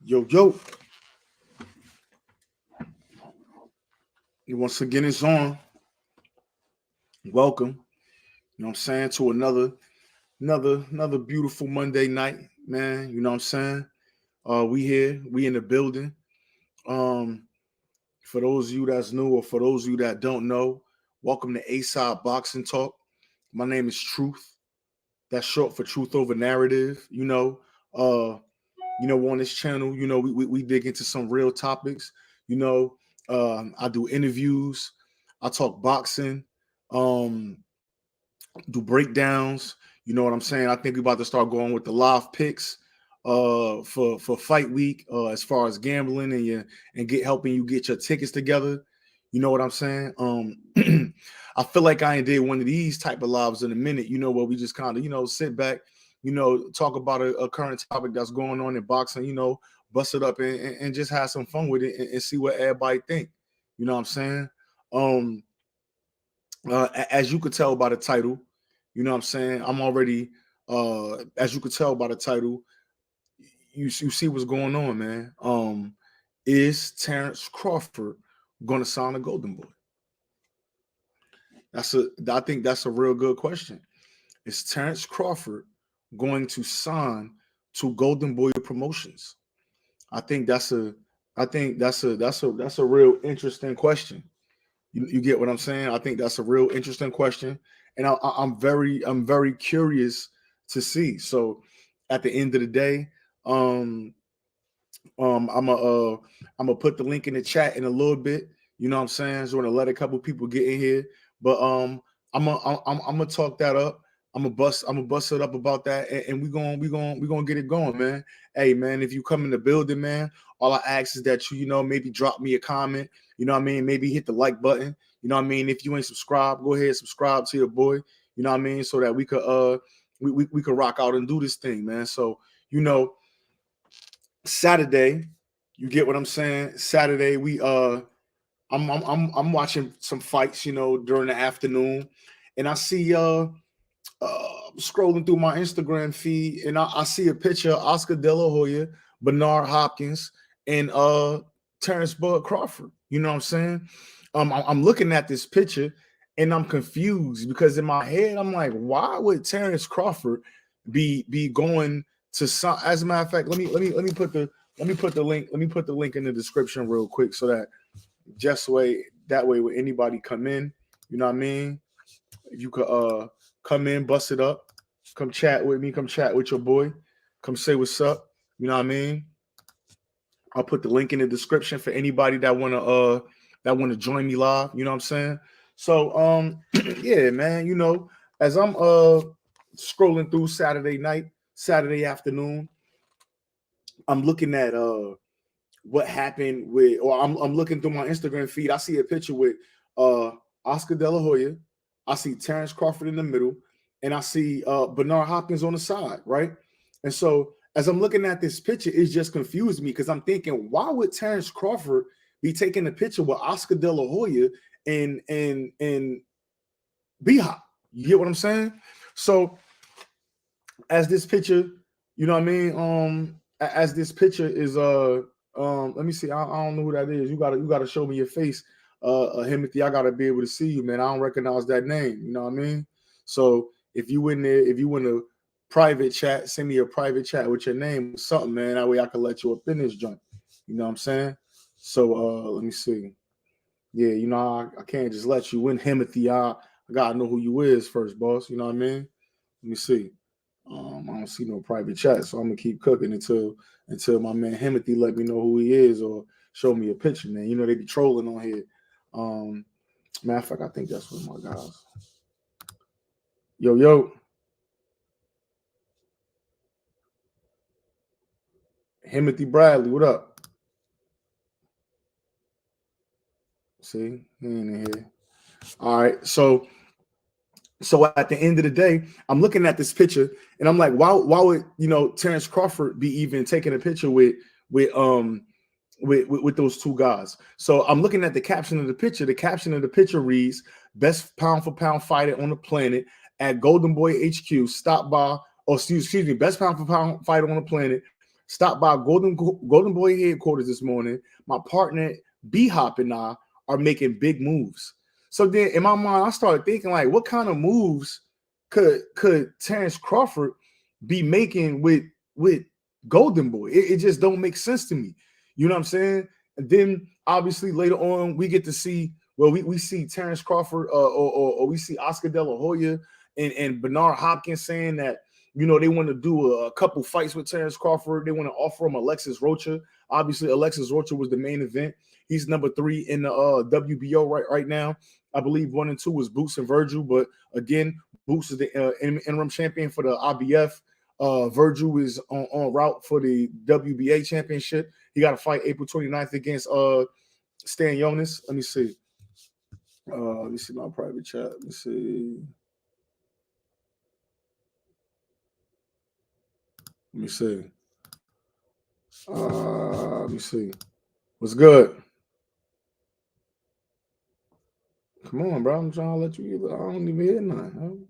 Yo, yo. Once again, it's on. Welcome. You know what I'm saying? To another beautiful Monday night, man. You know what I'm saying? We here, we in the building. Um, for those of you that's new or for those of you that don't know, welcome to A-Side Boxing Talk. My name is Truth. That's short for Truth Over Narrative. On this channel, we dig into some real topics. I do interviews, I talk boxing, um, do breakdowns. You know what I'm saying? I think we're about to start going with the live picks for fight week, as far as gambling and helping you get your tickets together. You know what I'm saying? I feel like I ain't did one of these type of lives in a minute, where we just kind of, sit back, talk about a current topic that's going on in boxing, bust it up and just have some fun with it and see what everybody think. You know what I'm saying? As you could tell by the title, you know what I'm saying? I'm already, as you could tell by the title, you see what's going on, man. Is Terence Crawford going to sign a Golden Boy? I think that's a real good question. Is Terence Crawford going to sign to Golden Boy Promotions? I think that's a real interesting question. You get what I'm saying? I think that's a real interesting question, and I'm very curious to see. So, at the end of the day, I'm gonna put the link in the chat in a little bit. You know what I'm saying? So I'm gonna let a couple people get in here, but I'm gonna talk that up. I'm gonna bust it up about that, and we gonna get it going, man. Hey, man, if you come in the building, man, all I ask is that you maybe drop me a comment. You know what I mean? Maybe hit the like button. You know what I mean? If you ain't subscribed, go ahead and subscribe to your boy. You know what I mean? So that we could we could rock out and do this thing, man. So Saturday, you get what I'm saying? Saturday, I'm watching some fights, during the afternoon, and I see scrolling through my Instagram feed, and I see a picture of Oscar De La Hoya, Bernard Hopkins, and Terence Bud Crawford. You know what I'm saying? I'm looking at this picture and I'm confused because in my head I'm like, why would Terence Crawford be going to some? As a matter of fact, let me put the link in the description real quick so that that way when anybody come in, you know what I mean? If you could come in, bust it up, come chat with me, come chat with your boy, come say what's up. You know what I mean? I'll put the link in the description for anybody that wanna join me live. You know what I'm saying? So yeah, man. As I'm scrolling through Saturday afternoon, I'm looking at what happened with, or I'm looking through my Instagram feed. I see a picture with Oscar De La Hoya. I see Terence Crawford in the middle, and I see Bernard Hopkins on the side, right? And so as I'm looking at this picture, it just confused me because I'm thinking, why would Terence Crawford be taking a picture with Oscar De La Hoya and B-Hop? You get what I'm saying? So as this picture, you know what I mean? As this picture is let me see. I don't know who that is. You gotta show me your face. Timothy, I gotta be able to see you, man. I don't recognize that name. You know what I mean? So if you in a private chat, send me a private chat with your name or something, man. That way I can let you up in this joint. You know what I'm saying? So let me see. Yeah, I can't just let you in, Timothy. I gotta know who you is first, boss. You know what I mean? Let me see. I don't see no private chat, so I'm gonna keep cooking until my man Timothy let me know who he is or show me a picture, man. They be trolling on here. Matter of fact, I think that's one of my guys. Yo, Timothy Bradley, what up? See, he ain't in here. All right, so at the end of the day, I'm looking at this picture and I'm like, why would Terence Crawford be even taking a picture with those two guys? So I'm looking at the caption of the picture. The caption of the picture reads, "Best pound for pound fighter on the planet at Golden Boy HQ. Stop by, or excuse me, best pound for pound fighter on the planet. Stopped by Golden Boy headquarters this morning. My partner B Hop and I are making big moves. So then in my mind, I started thinking like, what kind of moves could Terence Crawford be making with Golden Boy? It just don't make sense to me. You know what I'm saying? And then obviously later on we get to see, well, we see Terence Crawford or we see Oscar De La Hoya and Bernard Hopkins saying that, you know, they want to do a couple fights with Terence Crawford. They want to offer him Alexis Rocha. Obviously, Alexis Rocha was the main event. He's number 3 in the WBO right now. I believe 1 and 2 was Boots and Virgil, but again, Boots is the interim champion for the IBF. Virgil is on route for the WBA championship. He got to fight April 29th against Stan Jonas. Let me see. Let me see my private chat. Let me see. Let me see. Let me see. What's good? Come on, bro. I'm trying to let you. I don't even hear nothing.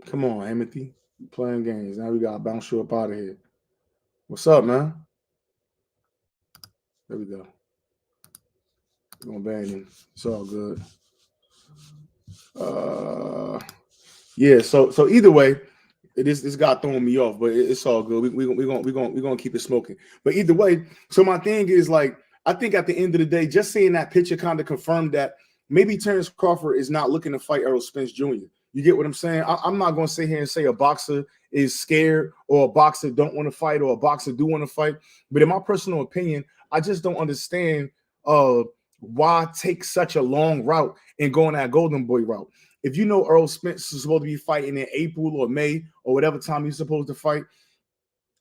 Come on, Timothy. Playing games. Now we got to bounce you up out of here. What's up, man? There we go. We're going to ban him. It's all good. Yeah, so either way, this guy throwing me off, but it's all good. We're gonna keep it smoking. But either way, so my thing is like, I think at the end of the day, just seeing that picture kind of confirmed that maybe Terence Crawford is not looking to fight Errol Spence Jr. You get what I'm saying? I'm not gonna sit here and say a boxer is scared or a boxer don't want to fight or a boxer do want to fight. But in my personal opinion, I just don't understand why take such a long route and going that Golden Boy route. If you know Errol Spence is supposed to be fighting in April or May or whatever time he's supposed to fight,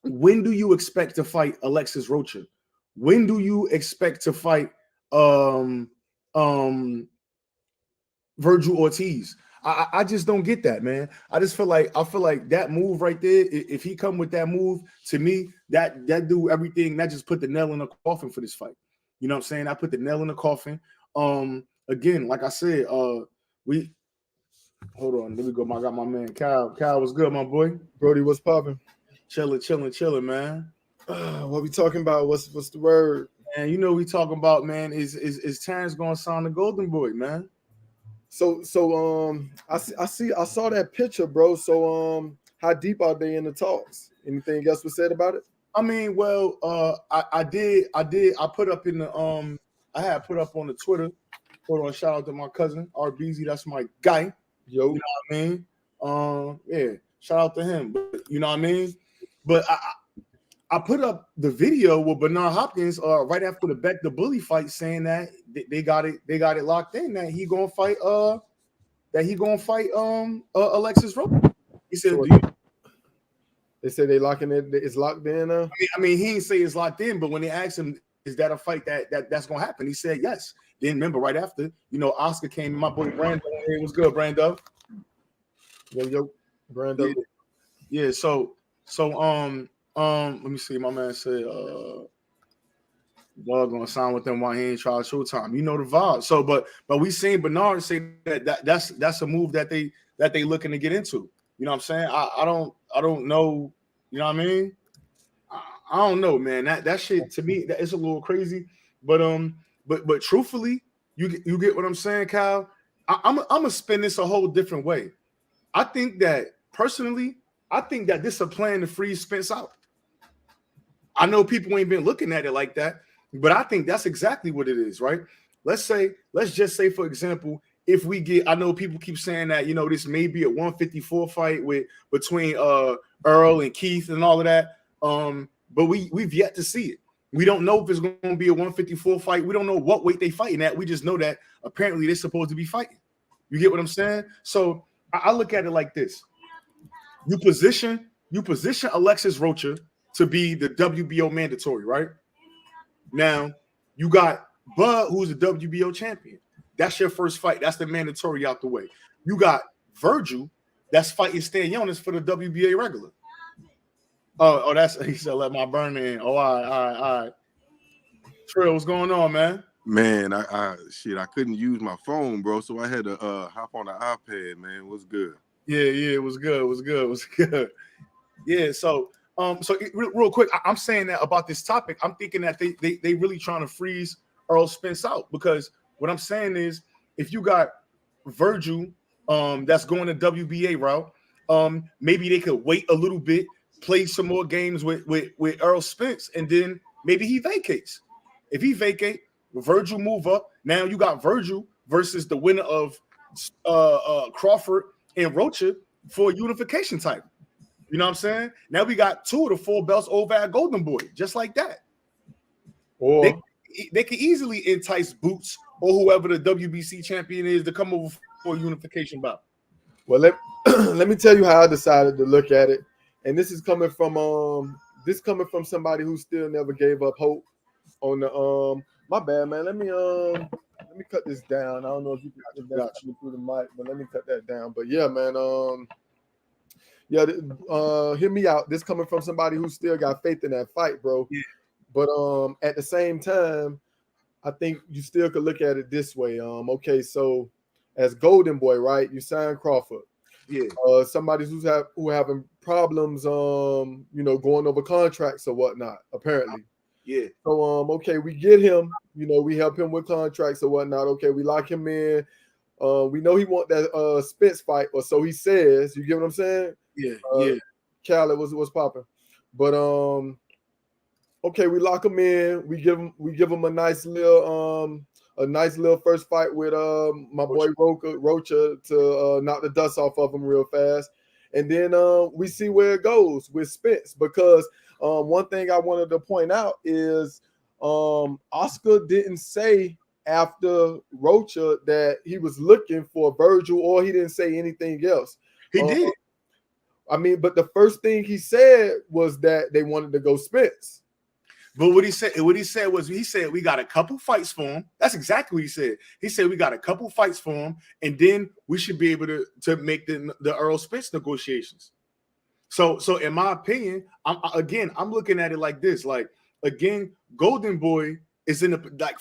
when do you expect to fight Alexis Rocha? When do you expect to fight Virgil Ortiz? I just don't get that, man. I feel like that move right there, if he come with that move, to me, that do everything, that just put the nail in the coffin for this fight. You know what I'm saying? I put the nail in the coffin. Again, like I said, hold on. There we go. I got my man Kyle. Kyle, what's good, my boy? Brody, what's popping? Chilling, man. What we talking about? What's the word? Man, you know we talking about, man, is Terence gonna sign the Golden Boy, man? So I saw that picture, bro. So how deep are they in the talks? Anything else was said about it? I mean, well, I put up in the I had put up on the Twitter. Hold on, shout out to my cousin RBZ, that's my guy. Yo, you know what I mean? Yeah, shout out to him. But, you know what I mean? But I put up the video with Bernard Hopkins right after the Bully fight, saying that they got it locked in that he gonna fight Alexis Rocha. He said, so they say they locking it. It's locked in. I mean, he didn't say it's locked in, but when they asked him, is that a fight that's gonna happen? He said yes. Then remember, right after, you know, Oscar came. My boy Brando, hey, what's good, Brando? Yo, Brando. Yeah. So let me see. My man said, "Dog gonna sign with them while he ain't try Showtime." You know the vibe. So, but we seen Bernard say that's a move that they looking to get into. You know what I'm saying? I don't know. You know what I mean? I don't know, man. That shit to me, that is a little crazy. But truthfully, you get what I'm saying, Kyle. I'm gonna spin this a whole different way. I think that personally, this is a plan to freeze Spence out. I know people ain't been looking at it like that, but I think that's exactly what it is, right? Let's just say, for example, if we get, I know people keep saying that, you know, this may be a 154 fight between Earl and Keith and all of that. But we've yet to see it. We don't know if it's going to be a 154 fight. We don't know what weight they fighting at. We just know that apparently they're supposed to be fighting. You get what I'm saying? So I look at it like this. You position Alexis Rocha to be the WBO mandatory, right? Now, you got Bud, who's the WBO champion. That's your first fight. That's the mandatory out the way. You got Virgil, that's fighting Stan Jonas for the WBA regular. Oh, that's, he said, let my burn in. Oh, all right. Trill, what's going on, man? Man, I couldn't use my phone, bro, so I had to hop on the iPad, man. What's good? Yeah, it was good. Yeah. Real quick, I'm saying that about this topic. I'm thinking that they really trying to freeze Earl Spence out, because what I'm saying is, if you got Virgil, that's going the WBA route, maybe they could wait a little bit, play some more games with Earl Spence, and then maybe he vacates. If he vacate, Virgil move up. Now you got Virgil versus the winner of Crawford and Rocha for a unification title. You know what I'm saying? Now we got 2 of the 4 belts over at Golden Boy, just like that. Or They can easily entice Boots or whoever the WBC champion is to come over for a unification bout. well, let me tell you how I decided to look at it, and this is coming from somebody who still never gave up hope on the My bad, man. Let me cut this down. I don't know if you can through the mic, but let me cut that down. But yeah, man. Hear me out. This coming from somebody who still got faith in that fight, bro. Yeah. But at the same time, I think you still could look at it this way. Okay, so as Golden Boy, right? You sign Crawford. Yeah. Somebody who having problems, going over contracts or whatnot, apparently. Yeah. So okay, we get him, we help him with contracts or whatnot. Okay, we lock him in. We know he want that Spence fight, or so he says. You get what I'm saying? Yeah. Khaled was popping. But okay, we lock him in. We give him a nice little first fight with my boy Rocha to knock the dust off of him real fast. And then we see where it goes with Spence, because one thing I wanted to point out is Oscar didn't say after Rocha that he was looking for Virgil, or he didn't say anything else. He did. I mean, but the first thing he said was that they wanted to go Spence. But what he said was we got a couple fights for him. That's exactly what he said. He said we got a couple fights for him, and then we should be able to make the Earl Spence negotiations. So in my opinion, I'm looking at it like this. Like, again, Golden Boy is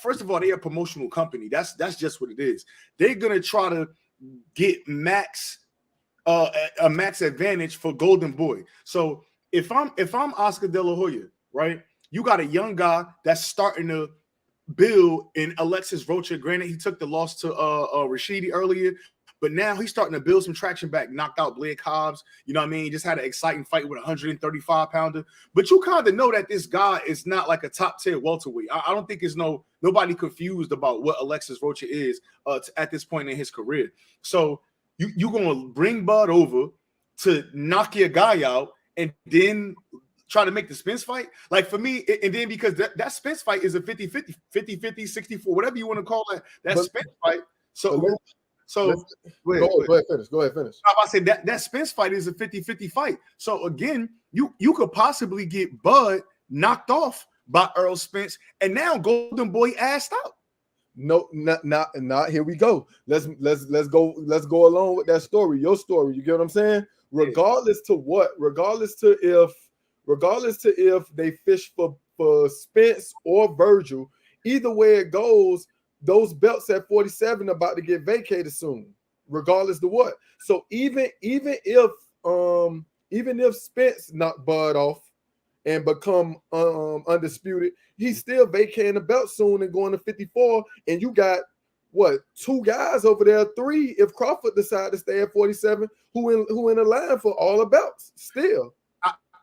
first of all, they're a promotional company. That's just what it is. They're gonna try to get a max advantage for Golden Boy. So if I'm Oscar De La Hoya, right? You got a young guy that's starting to build in Alexis Rocha. Granted, he took the loss to Rashidi earlier, but now he's starting to build some traction back, knocked out Blake Hobbs. You know what I mean? He just had an exciting fight with a 135-pounder. But you kind of know that this guy is not like a top-tier welterweight. I don't think there's nobody confused about what Alexis Rocha is at this point in his career. So you're going to bring Bud over to knock your guy out and then try to make the Spence fight? Like, for me, and then because that Spence fight is a 50-50, 50-50, 64, whatever you want to call that Spence fight. Go ahead, finish. I'm about to say that Spence fight is a 50-50 fight. So again, you could possibly get Bud knocked off by Earl Spence, and now Golden Boy assed out. No, not here we go. Let's go along with that story, your story. You get what I'm saying? Regardless to if they fish for Spence or Virgil, either way it goes, those belts at 47 are about to get vacated soon, regardless to what. So even if Spence knocked Bud off and become undisputed, he's still vacating the belt soon and going to 54. And you got what, 2 guys over there, 3 if Crawford decide to stay at 47, who in the line for all the belts still.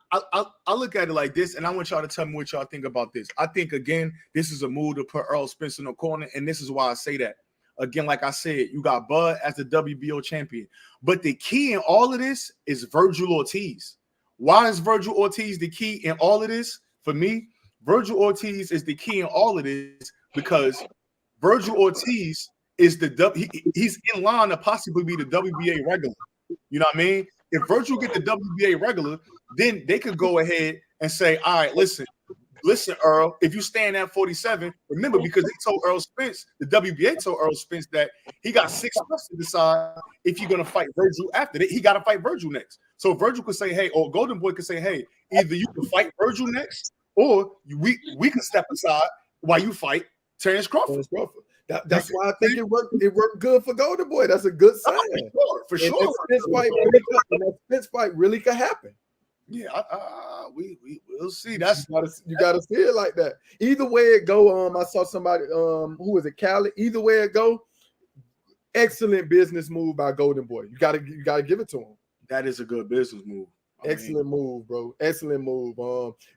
I look at it like this, and I want y'all to tell me what y'all think about this. I think, again, this is a move to put Earl Spence in the corner, and this is why I say that. Again, like I said, you got Bud as the WBO champion. But the key in all of this is Virgil Ortiz. Why is Virgil Ortiz the key in all of this? For me, Virgil Ortiz is the key in all of this because Virgil Ortiz is he's in line to possibly be the WBA regular. You know what I mean? If Virgil get the WBA regular, then they could go ahead and say, all right, listen, Earl, if you stand at 47, remember, because they told Earl Spence, the WBA told Earl Spence that he got 6 months to decide if you're going to fight Virgil after that. He got to fight Virgil next. So Virgil could say, hey, or Golden Boy could say, hey, either you can fight Virgil next, or we can step aside while you fight Terence Crawford. That's why I think it worked good for Golden Boy. That's a good sign. For sure. And that Spence fight really could happen. Yeah, we'll see. That's you gotta see it like that. Either way it go, I saw somebody, who was it, Cali? Either way it go, excellent business move by Golden Boy. You gotta give it to him. that is a good business move. Excellent move, bro. Excellent move.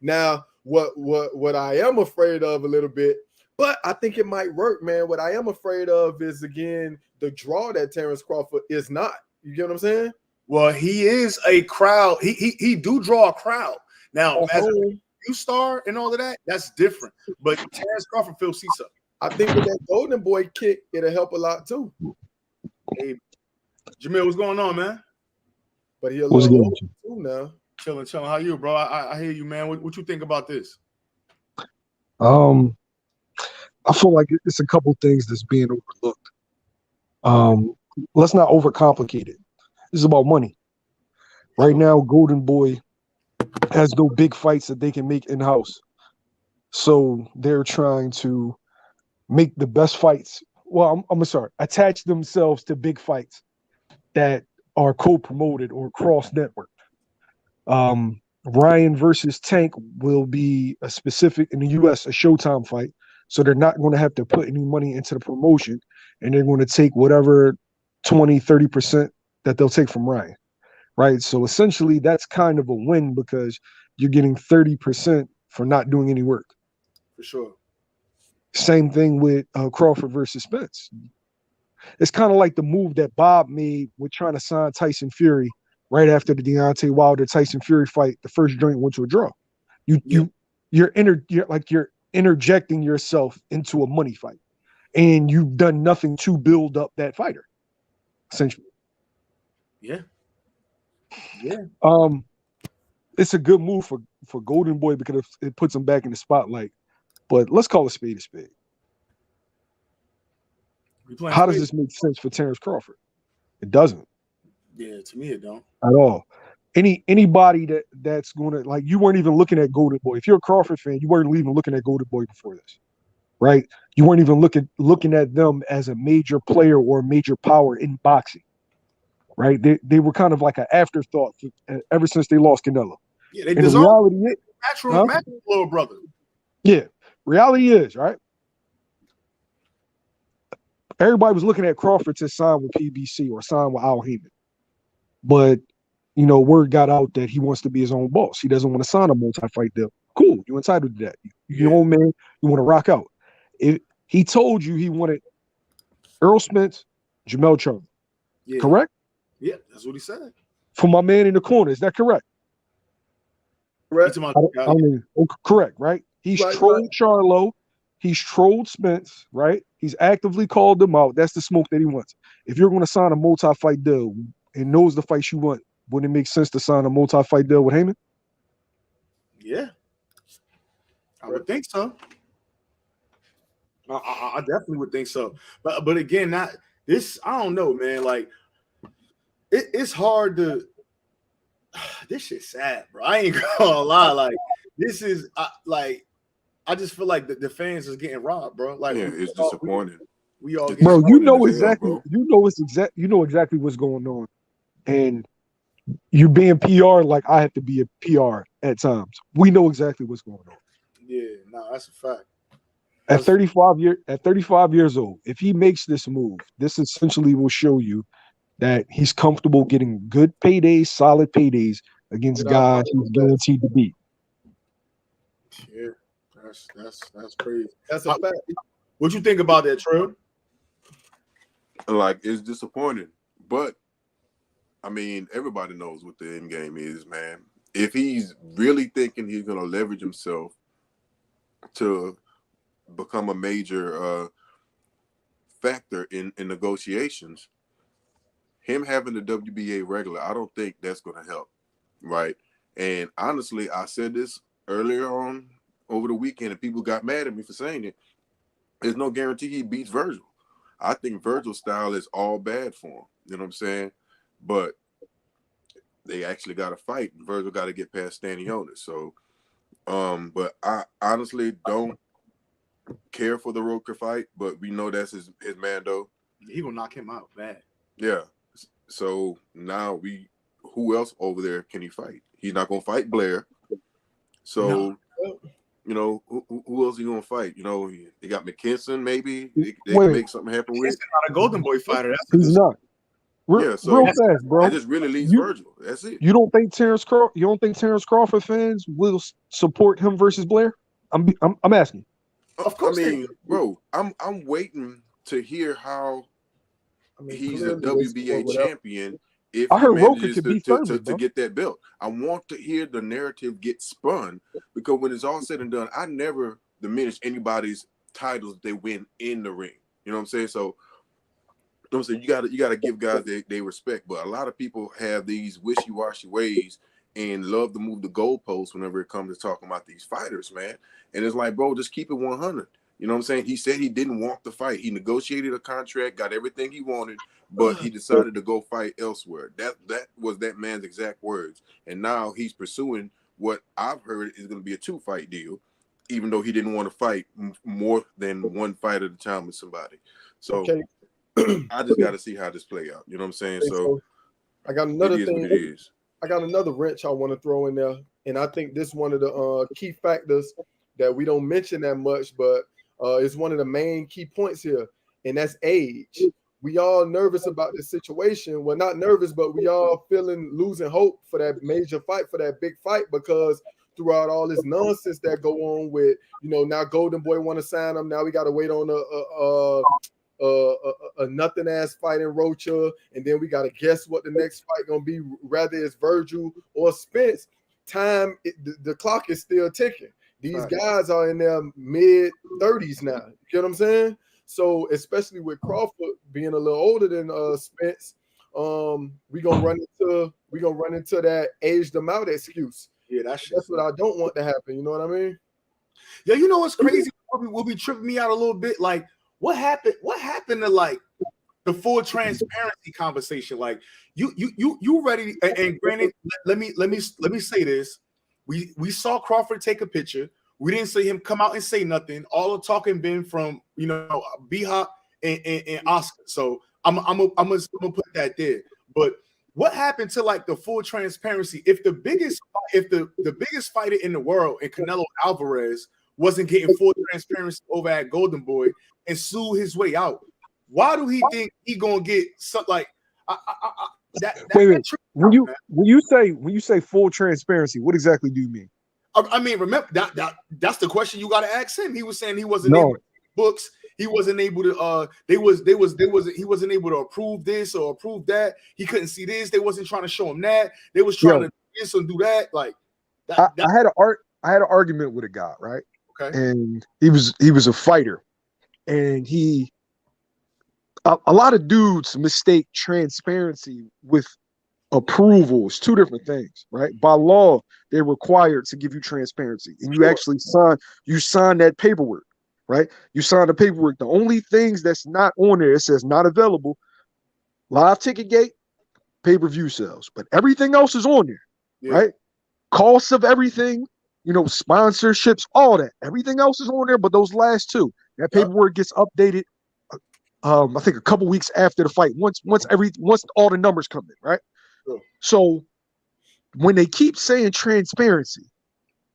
Now what I am afraid of a little bit, but I think it might work, man. What I am afraid of is again the draw that Terence Crawford is not. You get what I'm saying? Well, he is a crowd. He do draw a crowd. Now, as a new star and all of that, that's different. But Terence Crawford feels seats up. I think with that Golden Boy kick, it'll help a lot too. Hey, Jamil, what's going on, man? But he a little older too now. Chilling. How you, bro? I hear you, man. What you think about this? I feel like it's a couple things that's being overlooked. Let's not overcomplicate it. This is about money. Right now, Golden Boy has no big fights that they can make in-house. So they're trying to make the best fights. Well, I'm sorry, attach themselves to big fights that are co-promoted or cross-networked. Ryan versus Tank will be a specific, in the US, a Showtime fight. So they're not going to have to put any money into the promotion, and they're going to take whatever 20, 30% that they'll take from Ryan, right? So essentially that's kind of a win because you're getting 30% for not doing any work. For sure. Same thing with Crawford versus Spence. It's kind of like the move that Bob made with trying to sign Tyson Fury right after the Deontay Wilder Tyson Fury fight. The first joint went to a draw. You're interjecting yourself into a money fight, and you've done nothing to build up that fighter, essentially. Yeah. It's a good move for Golden Boy because it puts him back in the spotlight. But let's call a spade a spade. How does this make sense for Terence Crawford? It doesn't. Yeah, to me it don't at all. Anybody that's going to, like, you weren't even looking at Golden Boy. If you're a Crawford fan, you weren't even looking at Golden Boy before this, right? You weren't even looking at them as a major player or a major power in boxing, right? They were kind of like an afterthought ever since they lost Canelo. Yeah, they deserve natural little brother. Yeah, reality is, right? Everybody was looking at Crawford to sign with PBC or sign with Al Heyman, but word got out that he wants to be his own boss. He doesn't want to sign a multi-fight deal. Cool, you're entitled to that. You're your own man. You want to rock out. He told you he wanted Earl Spence, Jamel Charlo. Yeah. Correct? Yeah, that's what he said. For my man in the corner, is that correct? Correct. Correct, right? He's trolled Charlo. He's trolled Spence, right? He's actively called them out. That's the smoke that he wants. If you're going to sign a multi-fight deal and knows the fights you want, wouldn't it make sense to sign a multi-fight deal with Heyman? Yeah, I would think so. I definitely would think so. But again, I don't know, man. Like, it's hard to. This shit's sad, bro. I ain't gonna lie. Like, this is I just feel like the fans is getting robbed, bro. Like, yeah, it's disappointing. We all, bro. You know exactly. You know exactly what's going on, and you're being PR like I have to be a PR at times. We know exactly what's going on. Yeah, no, that's a fact. At 35 years old, if he makes this move, this essentially will show you that he's comfortable getting good paydays, solid paydays against guys he's guaranteed to beat. Yeah, that's crazy. That's a fact. What you think about that, Trill? Like, it's disappointing, but I mean, everybody knows what the end game is, man. If he's really thinking he's going to leverage himself to become a major factor in negotiations, him having the WBA regular, I don't think that's going to help, right? And honestly, I said this earlier on over the weekend, and people got mad at me for saying it. There's no guarantee he beats Virgil. I think Virgil's style is all bad for him. You know what I'm saying? But they actually got to fight, and Virgil got to get past Stanionis. So, but I honestly don't care for the Roker fight, but we know that's his man, though. He gonna knock him out bad. Yeah. So now who else over there can he fight? He's not going to fight Blair. So, you know, who else are you going to fight? You know, they got McKinson, maybe. They can make something happen with. He's not a Golden Boy fighter. That's He's not. Yeah, so real fast, bro. It just really leaves Virgil. That's it. You don't think Terence Crawford fans will support him versus Blair? I'm asking. Of course. I mean, bro, I'm waiting to hear how he's a WBA champion. If I heard he Roker manages could be Thurman, to get that belt, I want to hear the narrative get spun, because when it's all said and done, I never diminish anybody's titles they win in the ring. You know what I'm saying? So, you know what I'm saying, you gotta give guys they respect, but a lot of people have these wishy-washy ways and love to move the goalposts whenever it comes to talking about these fighters, man. And it's like, bro, just keep it 100. You know what I'm saying? He said he didn't want the fight. He negotiated a contract, got everything he wanted, but he decided to go fight elsewhere. That was that man's exact words. And now he's pursuing what I've heard is going to be a 2-fight deal, even though he didn't want to fight more than one fight at a time with somebody. So I just got to see how this play out. You know what I'm saying? So I got another thing. What it is. I got another wrench I want to throw in there, and I think this is one of the key factors that we don't mention that much, but it's one of the main key points here, and that's age. We all nervous about this situation. Well, not nervous, but we all losing hope for that major fight, for that big fight, because throughout all this nonsense that go on with, you know, now Golden Boy want to sign him. Now we got to wait on a nothing ass fight in Rocha, and then we got to guess what the next fight gonna be, whether it's Virgil or Spence. The clock is still ticking. These guys are in their mid-30s now. You get what I'm saying? So especially with Crawford being a little older than Spence, we gonna run into that aged them out excuse. Yeah, that's what I don't want to happen. You know what I mean? Yeah, you know what's crazy? Will be tripping me out a little bit. Like, what happened to like the full transparency conversation? Like, you ready? And granted, let me say this. We saw Crawford take a picture. We didn't see him come out and say nothing. All the talking been from, you know, B-Hop and Oscar. So I'm gonna put that there. But what happened to like the full transparency? If the biggest fighter in the world, and Canelo Alvarez, wasn't getting full transparency over at Golden Boy and sue his way out, why do he think he gonna get something like wait. When you say full transparency, what exactly do you mean? I mean, remember that's the question you got to ask him. He was saying he wasn't able to books. He wasn't able to. He wasn't able to approve this or approve that. He couldn't see this. They wasn't trying to show him that. They was trying to do this and do that. Like I had an argument with a guy, right? Okay, and he was a fighter, and a lot of dudes mistake transparency with approval. Is two different things, right? By law, they're required to give you transparency, and you actually sign that paperwork, right? You sign the paperwork. The only things that's not on there, it says not available, live ticket gate, pay-per-view sales, but everything else is on there, right? Costs of everything, you know, sponsorships, all that. Everything else is on there, but those last two, that paperwork gets updated. I think a couple weeks after the fight, once all the numbers come in, right? So when they keep saying transparency,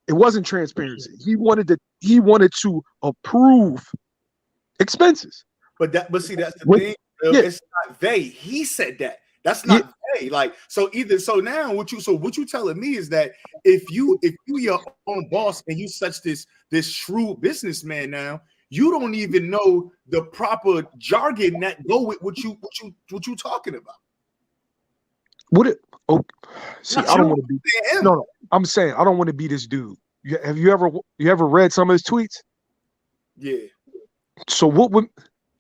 it wasn't transparency. He wanted to approve expenses. But see, that's the thing. It's not they. He said that. That's not they. Like, so now what you telling me is that if you your own boss and you such this shrewd businessman now, you don't even know the proper jargon that go with what you talking about. I don't want to be. No, I'm saying I don't want to be this dude. Have you ever read some of his tweets? Yeah. So what would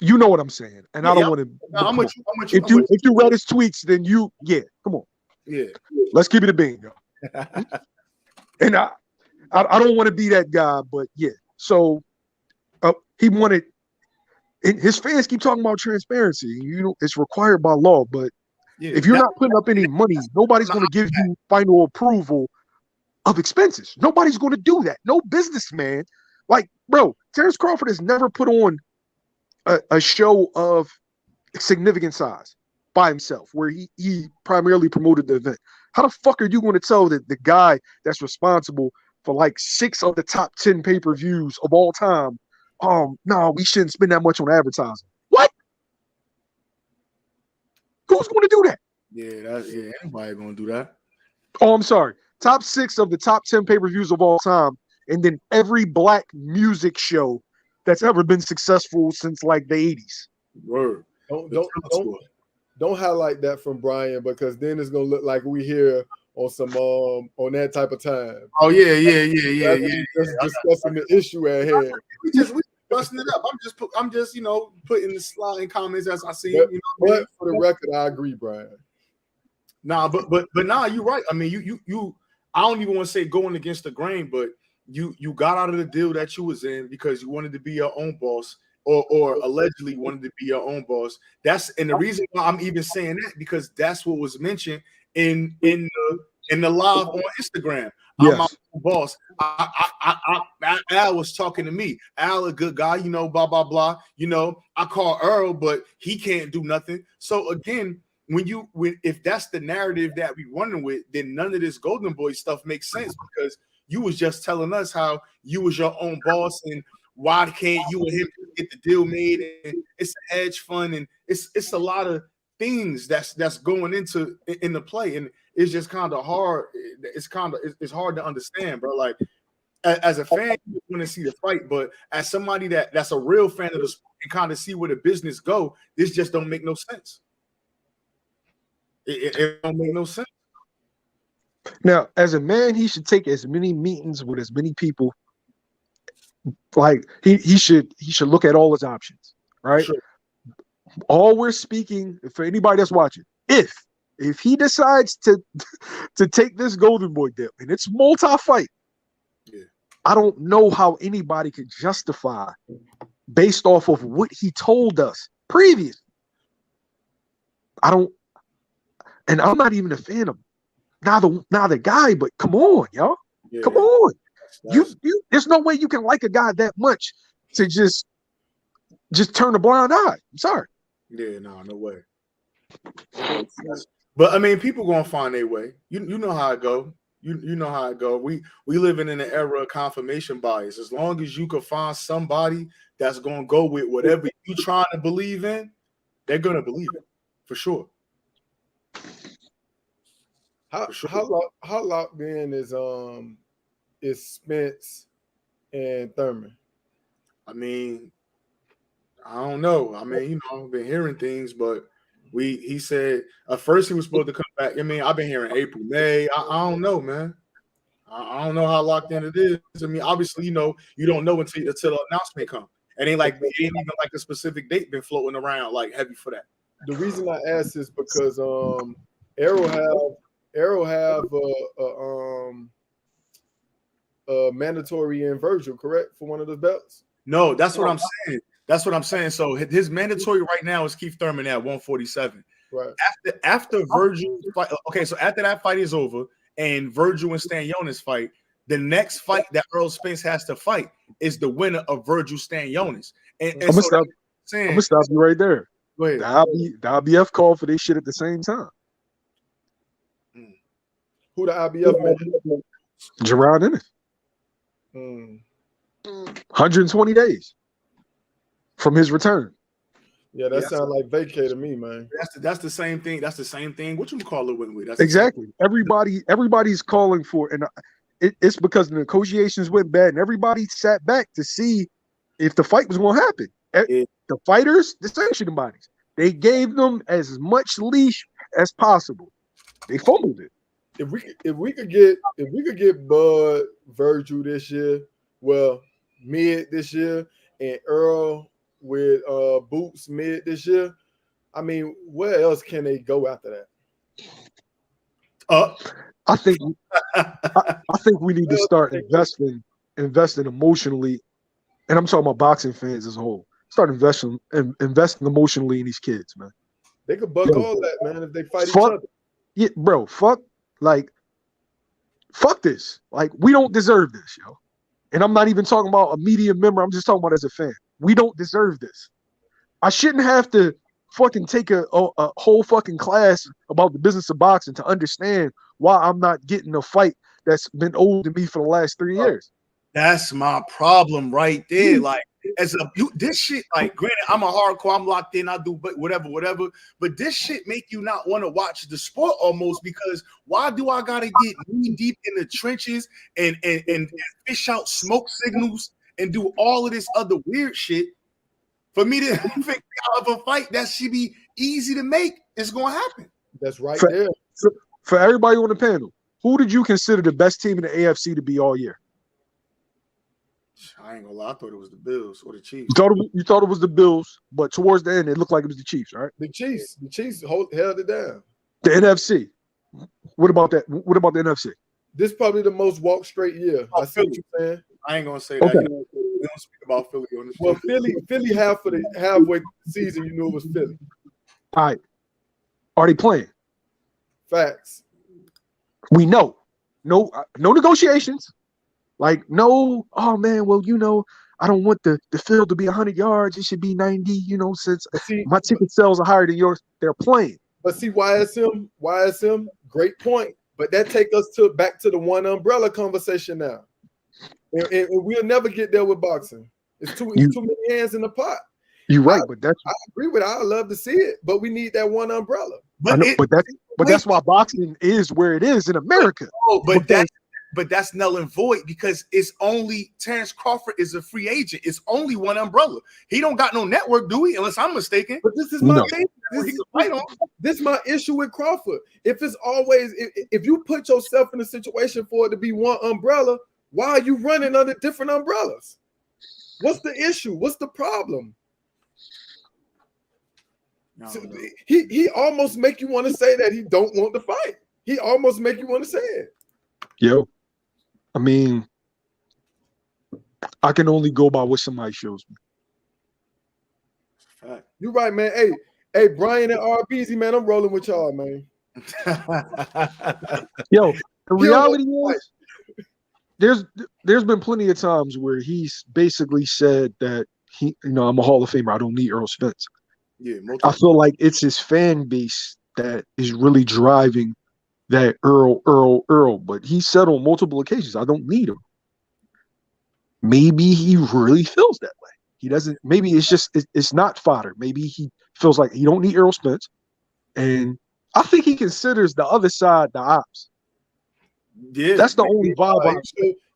you know what I'm saying? And I don't want to. If you read his tweets, then come on. Yeah. Let's keep it a bingo. And I don't want to be that guy, but yeah. So he wanted. And his fans keep talking about transparency. You know, it's required by law, but if you're not putting up any money, nobody's going to give you final approval of expenses. Nobody's going to do that. No businessman. Like, bro, Terence Crawford has never put on a show of significant size by himself where he primarily promoted the event. How the fuck are you going to tell that the guy that's responsible for like 6 of the top 10 pay-per-views of all time, no, we shouldn't spend that much on advertising? What? Who's going to do that? Yeah, anybody gonna do that? Oh, I'm sorry. Top 6 of the top 10 pay-per-views of all time, and then every black music show that's ever been successful since like the 80s. Word. Don't highlight that from Brian, because then it's gonna look like we here on some on that type of time. Oh yeah. Just discussing the issue at hand. We busting it up. I'm just putting the slide in comments as I see But, it. but for the record, I agree, Brian. Nah, but nah, you're right. I mean, you I don't even want to say going against the grain, but you got out of the deal that you was in because you wanted to be your own boss, or allegedly wanted to be your own boss. And the reason why I'm even saying that, because that's what was mentioned in the live on Instagram. Yes. I'm my own boss. Al was talking to me. Al, a good guy, blah blah blah. I call Earl, but he can't do nothing. So again, if that's the narrative that we running with, then none of this Golden Boy stuff makes sense, because you was just telling us how you was your own boss and why can't you and him get the deal made, and it's a hedge fund, and it's a lot of things that's going into the play, and it's just kind of hard. It's hard to understand, bro. Like as a fan, you want to see the fight, but as somebody that's a real fan of the sport and kind of see where the business go, this just don't make no sense. It don't make no sense. Now, as a man, he should take as many meetings with as many people. Like he should look at all his options, right? Sure. All we're speaking for anybody that's watching, if he decides to take this Golden Boy deal, and it's multi-fight, I don't know how anybody could justify based off of what he told us previously. And I'm not even a fan of not the guy, but come on, y'all. Yeah. Come on. You there's no way you can like a guy that much to just turn a blind eye. I'm sorry. Yeah, no way. But I mean, people gonna find their way. You know how it go. You know how it go. We living in an era of confirmation bias. As long as you can find somebody that's gonna go with whatever you trying to believe in, they're gonna believe it for sure. How locked in is Spence and Thurman? I mean, I don't know. I mean, I've been hearing things, but he said at first he was supposed to come back. I mean, I've been hearing April, May. I don't know, man. I don't know how locked in it is. I mean, obviously, you don't know until the announcement comes. It ain't even like a specific date been floating around like heavy for that. The reason I ask is because Arrow have a mandatory in Virgil, correct, for one of the belts? No, that's what I'm saying. That's what I'm saying. So his mandatory right now is Keith Thurman at 147. Right. After Virgil fight, okay, so after that fight is over and Virgil and Stanionis fight, the next fight that Earl Spence has to fight is the winner of Virgil Stanionis. And I'm gonna stop you right there. Go ahead. The IBF called for this shit at the same time. Who the IBF man? Gerard Ennis. 120 days from his return. Yeah, that sounds like vacay to me, man. That's the same thing. That's the same thing. What you call it with? That's exactly. Everybody's calling for, and it's because the negotiations went bad, and everybody sat back to see if the fight was going to happen. The fighters, the sanctioning bodies, they gave them as much leash as possible. They fumbled it. If we could get Bud Virgil this year, well, mid this year, and Earl with Boots mid this year, I mean, where else can they go after that? I think we need to start investing emotionally, and I'm talking about boxing fans as a whole. Start investing emotionally in these kids, man. They could buck all that, man, if they fight each other. Yeah, bro, fuck this. Like, we don't deserve this, yo. And I'm not even talking about a media member. I'm just talking about as a fan. We don't deserve this. I shouldn't have to fucking take a whole fucking class about the business of boxing to understand why I'm not getting a fight that's been owed to me for the last 3 years. That's my problem right there. Like, this shit, like, granted, I'm a hardcore, I'm locked in, I do but whatever. But this shit make you not want to watch the sport almost, because why do I gotta get knee deep in the trenches and fish out smoke signals and do all of this other weird shit for me to figure out of a fight that should be easy to make? It's gonna happen. That's right for, there. For everybody on the panel, who did you consider the best team in the AFC to be all year? I ain't gonna lie, I thought it was the Bills or the Chiefs. You thought it was the Bills, but towards the end, it looked like it was the Chiefs, right? The Chiefs held it down. The NFC. What about that? What about the NFC? This is probably the most walk straight year. I see what you're saying. I ain't gonna say that. Okay. We don't speak about Philly on this. Well, Philly halfway through the season, you knew it was Philly. All right. Are they playing? Facts. We know. No negotiations. Like, no, oh man, well, I don't want the field to be 100 yards. It should be 90, since my ticket sales are higher than yours. They're playing. But see, YSM, great point. But that take us back to the one umbrella conversation now. And we'll never get there with boxing. It's too many hands in the pot. You're right, I agree with it. I love to see it, but we need that one umbrella. That's why boxing is where it is in America. But that's null and void, because it's only Terence Crawford is a free agent. It's only one umbrella. He don't got no network, do we? Unless I'm mistaken. But this is my thing. This is my issue with Crawford. If you put yourself in a situation for it to be one umbrella, why are you running under different umbrellas? What's the issue? What's the problem? So he almost make you want to say that he don't want to fight. He almost make you want to say it. Yo, I mean, I can only go by what somebody shows me. You're right, man. Hey, Brian and RBZ, man, I'm rolling with y'all, man. Yo, the reality is, there's been plenty of times where he's basically said that I'm a Hall of Famer. I don't need Errol Spence. Yeah, I feel like it's his fan base that is really driving that Earl, but he said on multiple occasions, I don't need him. Maybe he really feels that way. He doesn't. Maybe it's not fodder. Maybe he feels like he don't need Errol Spence, and I think he considers the other side the ops. Yeah, that's the only vibe.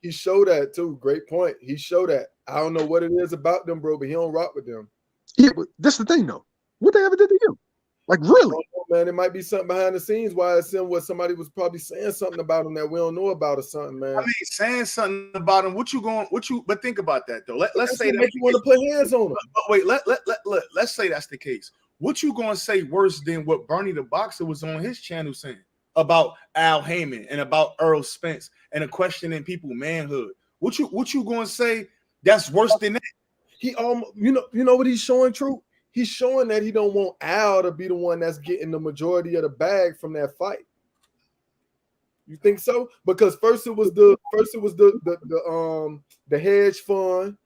He showed that too. Great point. He showed that. I don't know what it is about them, bro, but he don't rock with them. Yeah, but this is the thing, though. What they ever did to you? Like, really? Man, it might be something behind the scenes why somebody was probably saying something about him that we don't know about or something, man. I mean, saying something about him. But think about that though. Let's say that make you want to put hands on him. But wait, let's say that's the case. What you gonna say worse than what Bernie the Boxer was on his channel saying about Al Heyman and about Earl Spence and a questioning people manhood? What you gonna say that's worse than that? He you know what he's showing, True? He's showing that he don't want Al to be the one that's getting the majority of the bag from that fight. You think so? Because first it was the hedge fund,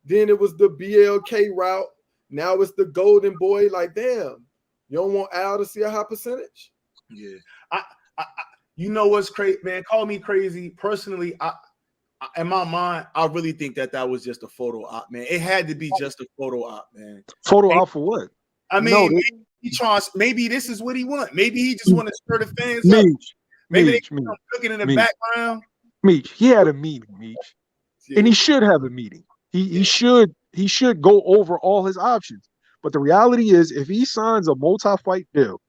then it was the BLK route. Now it's the Golden Boy. Like, damn, you don't want Al to see a high percentage? Yeah, I you know what's crazy, man? Call me crazy. Personally, in my mind, I really think that was just a photo op, man. It had to be just a photo op, man. Photo op for what? I mean, maybe this is what he want. Maybe he just want to stir the fans up. Maybe they cooking in the background. Meech, he had a meeting, Meech. Yeah. And he should have a meeting. He should go over all his options. But the reality is, if he signs a multi-fight deal,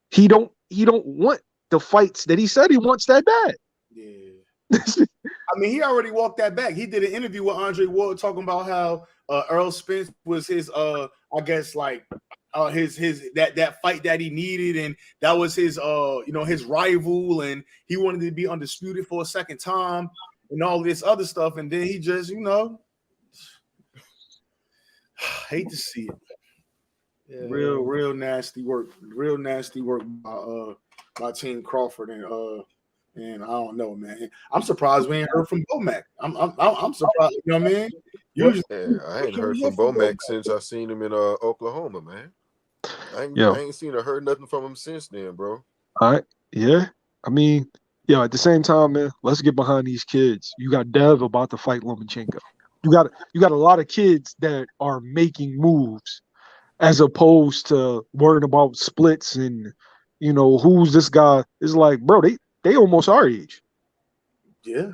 he don't want the fights that he said he wants that bad. Yeah. I mean, he already walked that back. He did an interview with Andre Ward talking about how Earl Spence was his I guess like his that fight that he needed, and that was his his rival, and he wanted to be undisputed for a second time and all this other stuff, and then he just hate to see it. Yeah. Real nasty work by Team Crawford, and I don't know, man. I'm surprised we ain't heard from Bomac. I'm surprised. You know what I mean? Usually, Yeah, I ain't Can heard we hear from from Bomac since I seen him in Oklahoma, man. I Yo, ain't seen or heard nothing from him since then, bro. all right, yeah. I mean, yeah. At the same time, man, let's get behind these kids. You got Dev about to fight Lomachenko. You got a lot of kids that are making moves as opposed to worrying about splits and who's this guy. It's like, bro, they almost our age. yeah.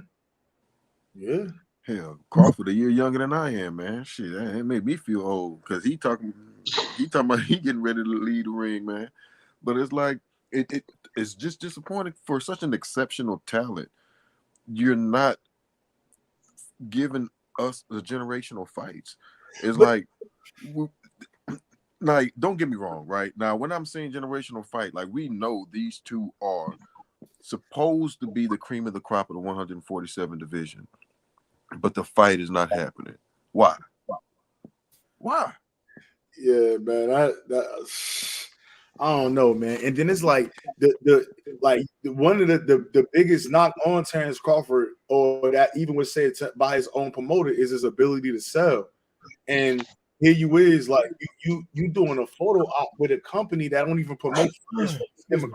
Hell, Crawford a year younger than I am, man. Shit, that made me feel old because he talking about he getting ready to lead the ring, man. But it's like it's just disappointing for such an exceptional talent. You're not giving us the generational fights. It's But like don't get me wrong, right? Now, when I'm saying generational fight, like we know these two are supposed to be the cream of the crop of the 147 division, but the fight is not happening. Why? Why? yeah, man, I don't know, man. And then it's like one of the biggest knock on Terence Crawford, or that even was said by his own promoter, is his ability to sell. And here you is like you doing a photo op with a company that don't even promote this demographic.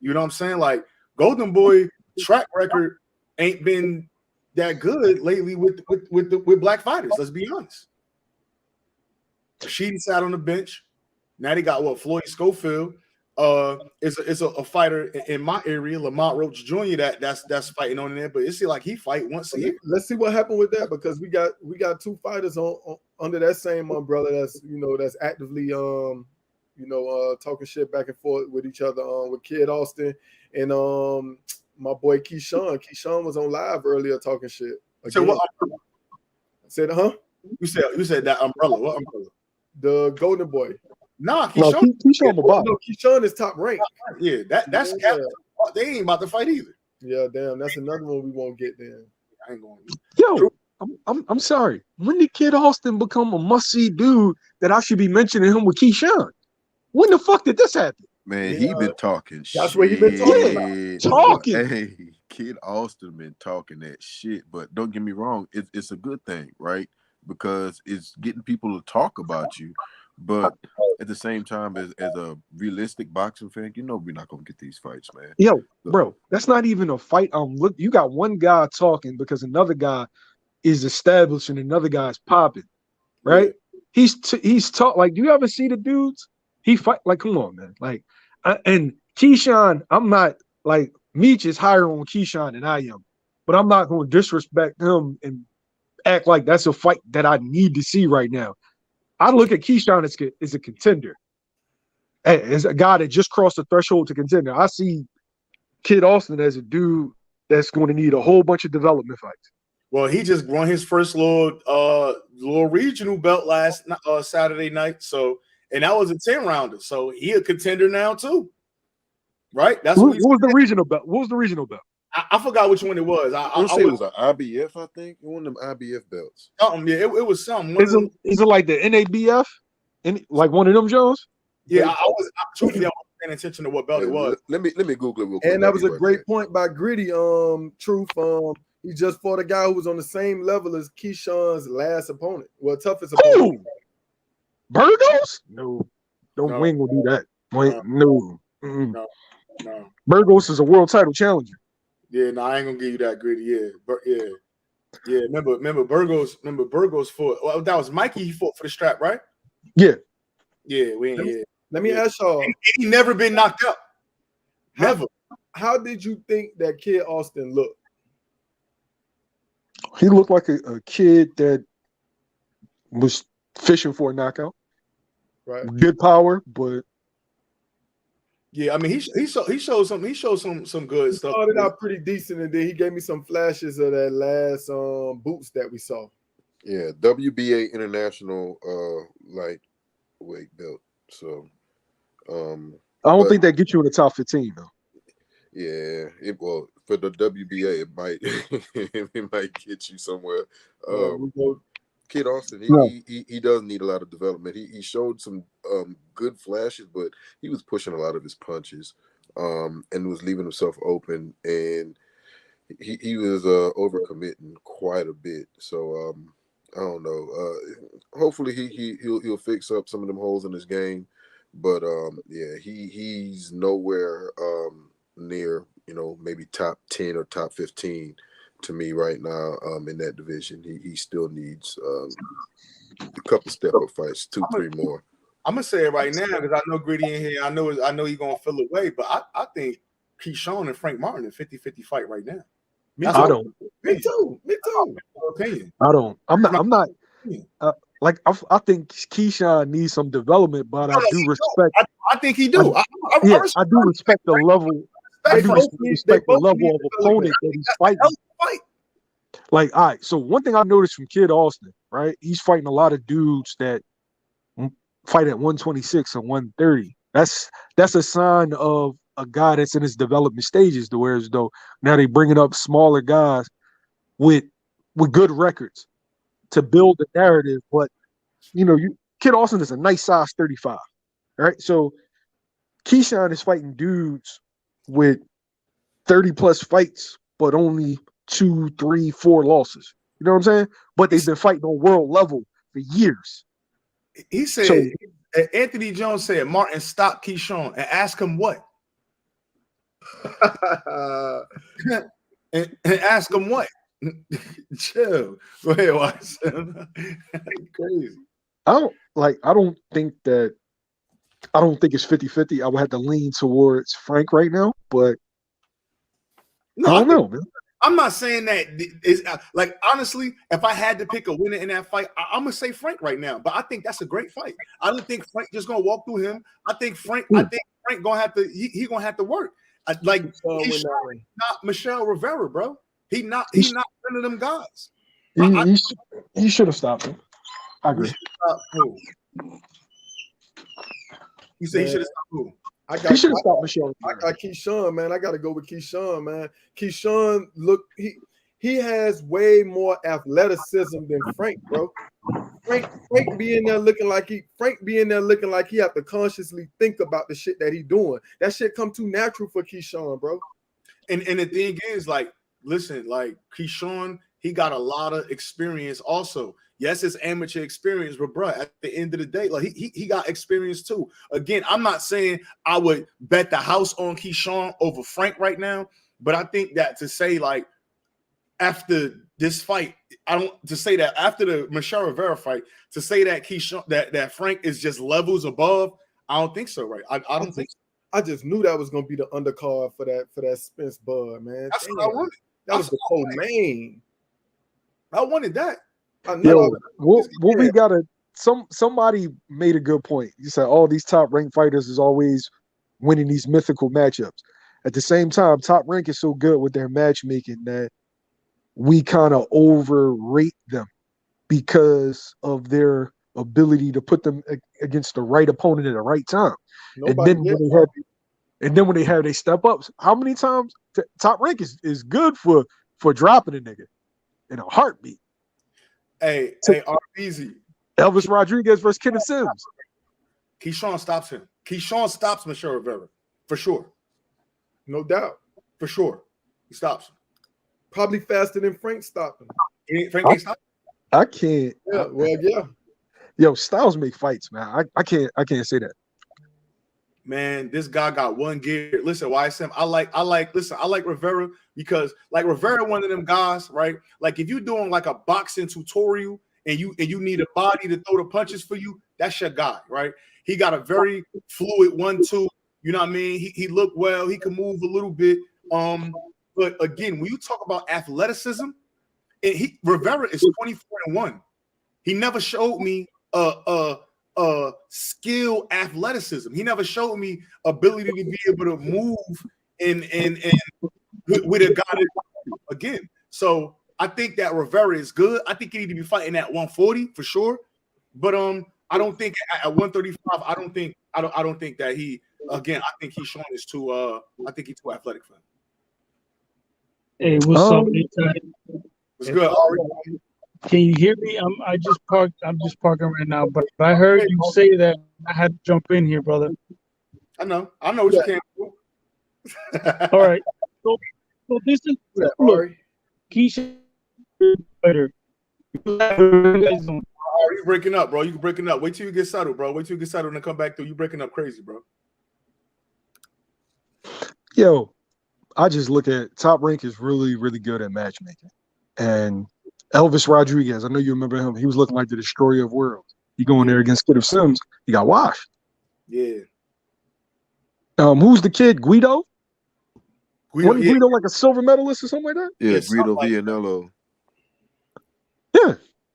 You know what I'm saying? Like Golden Boy track record ain't been that good lately with black fighters. Let's be honest. Rashidi sat on the bench. Now they got Floyd Schofield. It's a fighter in my area, Lamont Roach Jr. That's fighting on there, but it seems like he fight once a year. Let's see what happened with that, because we got two fighters on under that same umbrella that's actively talking shit back and forth with each other, with Kid Austin and my boy Keyshawn. Keyshawn was on live earlier talking shit. Again. So what? Said, huh? You said that umbrella. What umbrella? The Golden Boy. Nah, No, Keyshawn. Keyshawn Mabah. No, Keyshawn is top ranked. Yeah, that's Yeah. they ain't about to fight either. Yeah, damn, that's another one we won't get then. I ain't going. Yo, I'm sorry. When did Kid Austin become a must-see dude that I should be mentioning him with Keyshawn? When the fuck did this happen? Man, he been talking shit. That's what he been talking about. Talking. Hey, Kid Austin been talking that shit. But don't get me wrong, it's a good thing, right? Because it's getting people to talk about you. But at the same time, as a realistic boxing fan, we're not gonna get these fights, man. Yo, bro, that's not even a fight. Look, you got one guy talking because another guy is established and another guy's popping, right? Yeah. He's talk like. Do you ever see the dudes? He fight like, come on, man. Like, and Keyshawn, I'm not like Meech is higher on Keyshawn than I am, but I'm not going to disrespect him and act like that's a fight that I need to see right now. I look at Keyshawn as a contender, as a guy that just crossed the threshold to contender. I see Kid Austin as a dude that's going to need a whole bunch of development fights. Well, he just won his first little regional belt last Saturday night. So, and that was a 10-rounder. So he a contender now too, right? That's what was the regional belt. What was the regional belt? I forgot which one it was. I say it was an IBF, I think. One of them IBF belts. Yeah, it was something. Is it like the NABF? Like one of them Jones? Yeah, I was paying attention to what belt it was. Let me Google it real quick. And that was a great point by Gritty. Truth. He just fought a guy who was on the same level as Keyshawn's last opponent. Well, toughest opponent. Burgos? No. Wing will do that. No. No. Burgos is a world title challenger. Yeah, no, I ain't gonna give you that, Gritty. Yeah. Remember Burgos fought. Well, that was Mikey. He fought for the strap, right? Yeah. Yeah, Let me ask y'all. He never been knocked out. Never. How did you think that Kid Austin looked? He looked like a kid that was fishing for a knockout. Right. Good power, but yeah, I mean he showed some good stuff. Started out pretty decent, and then he gave me some flashes of that last boots that we saw. Yeah, WBA international lightweight belt. So I don't think that gets you in the top 15 though. Yeah, for the WBA it might get you somewhere. Kid Austin, he does need a lot of development. He showed some good flashes, but he was pushing a lot of his punches and was leaving himself open. And he was overcommitting quite a bit. So I don't know. Hopefully he'll fix up some of them holes in his game. But yeah, he's nowhere near, maybe top 10 or top 15 to me right now in that division. He still needs a couple step up fights, 2-3 more. I'm gonna say it right now because I know Gritty in here. I know he's gonna feel away, but I think Keyshawn and Frank Martin a 50-50 fight right now. I don't. Me too. Opinion. I don't. I'm not. I think Keyshawn needs some development, but I do respect. I think he do. I do respect the level. I do respect the level of opponent that he's fighting. Like, all right. So one thing I noticed from Kid Austin, right? He's fighting a lot of dudes that fight at 126 and 130. That's a sign of a guy that's in his development stages. To where as though now they bringing up smaller guys with good records to build the narrative. But Kid Austin is a nice size 35. Right? So Keyshawn is fighting dudes with 30 plus fights, but only 2, 3, 4 losses. You know what I'm saying? But they've been fighting on world level for years. He said, Anthony Jones said, Martin, stop Keyshawn and ask him what? and ask him what? Chill. Go ahead, Watson. Crazy. I don't think it's 50-50. I would have to lean towards Frank right now, but I don't know, man. I'm not saying that is like, honestly, if I had to pick a winner in that fight, I'm gonna say Frank right now. But I think that's a great fight. I don't think Frank just gonna walk through him. I think Frank gonna have to. He gonna have to work. He's not Michelle Rivera, bro. He's not one of them guys. He should have stopped him. I agree. You say he should have stopped who? He should have stopped Michelle. I got Keyshawn, man. I got to go with Keyshawn, man. Keyshawn, look, he has way more athleticism than Frank, bro. Frank be in there looking like he have to consciously think about the shit that he doing. That shit come too natural for Keyshawn, bro. And the thing is, like, listen, like Keyshawn, he got a lot of experience also. Yes, it's amateur experience, but bro, at the end of the day, like he got experience too. Again, I'm not saying I would bet the house on Keyshawn over Frank right now, but I think that to say like after this fight, to say that after the Michelle Rivera fight, to say that Keyshawn that Frank is just levels above, I don't think so, right? I don't think so. I just knew that was gonna be the undercard for that Spence Bud, man. That's what I wanted. That was the co-main. I wanted that. We gotta. Somebody made a good point. You said all these top ranked fighters is always winning these mythical matchups. At the same time, Top Rank is so good with their matchmaking that we kind of overrate them because of their ability to put them against the right opponent at the right time. And then when they have they step ups, how many times Top Rank is good for dropping a nigga in a heartbeat. Hey, RBZ. Elvis Rodriguez versus Kenneth Sims. Keyshawn stops him. Keyshawn stops Michelle Rivera for sure. No doubt. For sure. He stops him. Probably faster than Frank stopped him. Frank can't stop him? I can't. Yeah, well, yeah. Yo, styles make fights, man. I can't say that. Man, this guy got one gear. Listen, YSM, I like Rivera because like Rivera, one of them guys, right? Like if you're doing like a boxing tutorial and you need a body to throw the punches for you, that's your guy, right? He got a very fluid 1-2. You know what I mean? He looked well. He can move a little bit. But again, when you talk about athleticism, Rivera is 24-1. He never showed me skill athleticism. He never showed me ability to be able to move and with a guy again. So I think that Rivera is good. I think he need to be fighting at 140 for sure. But I don't think at 135. I don't think that he. Again, I think Keyshawn is too. I think he's too athletic for him. Hey, what's up? What's good, Ari? Can you hear me? I'm just parking right now, but I heard you say that I had to jump in here, brother. I know what you can do. All right. So So this is Yeah, look, Ari. Keisha better. Oh, you breaking up, bro. You breaking up. Wait till you get settled, bro. Wait till you get settled and come back through. You breaking up crazy, bro. Yo, I just look at Top Rank is really, really good at matchmaking. And Elvis Rodriguez, I know you remember him. He was looking like the destroyer of worlds. He going there against Kid of Sims. He got washed. Yeah. Who's the kid? Guido? Wasn't Yeah. Guido like a silver medalist or something like that? Yeah, Yeah, Guido something like Vianello. Yeah.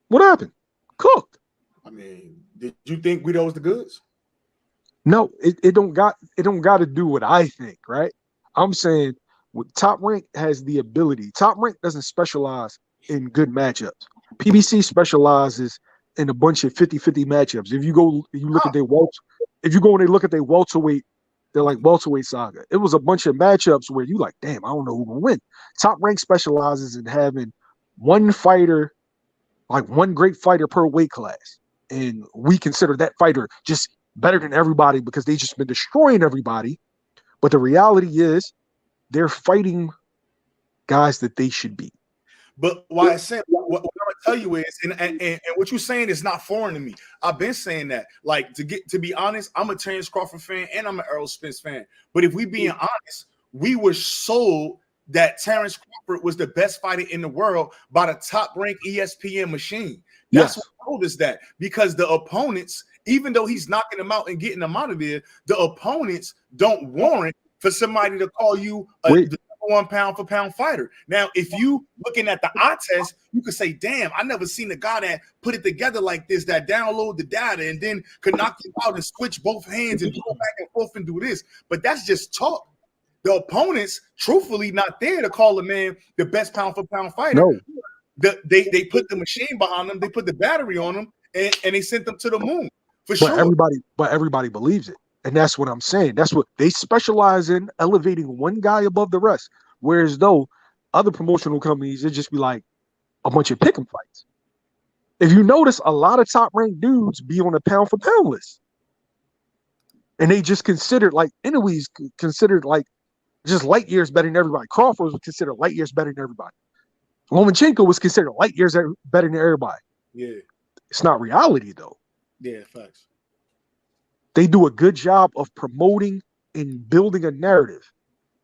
What happened? Cooked. I mean, did you think Guido was the goods? No, it don't got to do what I think, right? I'm saying Top Rank has the ability. Top Rank doesn't specialize in good matchups. PBC specializes in a bunch of 50-50 matchups. If you look at their if you go and they look at their welterweight, they're like welterweight saga. It was a bunch of matchups where you like, damn, I don't know who will win. Top Rank specializes in having one fighter, like one great fighter per weight class. And we consider that fighter just better than everybody because they just been destroying everybody. But the reality is they're fighting guys that they should beat. But why I said what I'm gonna tell you is, and what you're saying is not foreign to me. I've been saying that. Like to be honest, I'm a Terence Crawford fan and I'm an Errol Spence fan. But if we being honest, we were sold that Terence Crawford was the best fighter in the world by the top-ranked ESPN machine. That's what told us that, because the opponents, even though he's knocking them out and getting them out of there, the opponents don't warrant for somebody to call you the one pound for pound fighter. Now, if you looking at the eye test, you could say, damn, I never seen a guy that put it together like this, that download the data and then could knock you out and switch both hands and go back and forth and do this. But that's just talk. The opponents, truthfully, not there to call a man the best pound for pound fighter. No. They put the machine behind them, they put the battery on them, and they sent them to the moon. Sure. Everybody believes it. And that's what I'm saying. That's what they specialize in, elevating one guy above the rest. Whereas though other promotional companies, it just be like a bunch of pick'em fights. If you notice, a lot of top ranked dudes be on a pound for pound list. And they just considered like Inouye's considered like just light years better than everybody. Crawford was considered light years better than everybody. Lomachenko was considered light years better than everybody. Yeah. It's not reality though. Yeah, facts. They do a good job of promoting and building a narrative.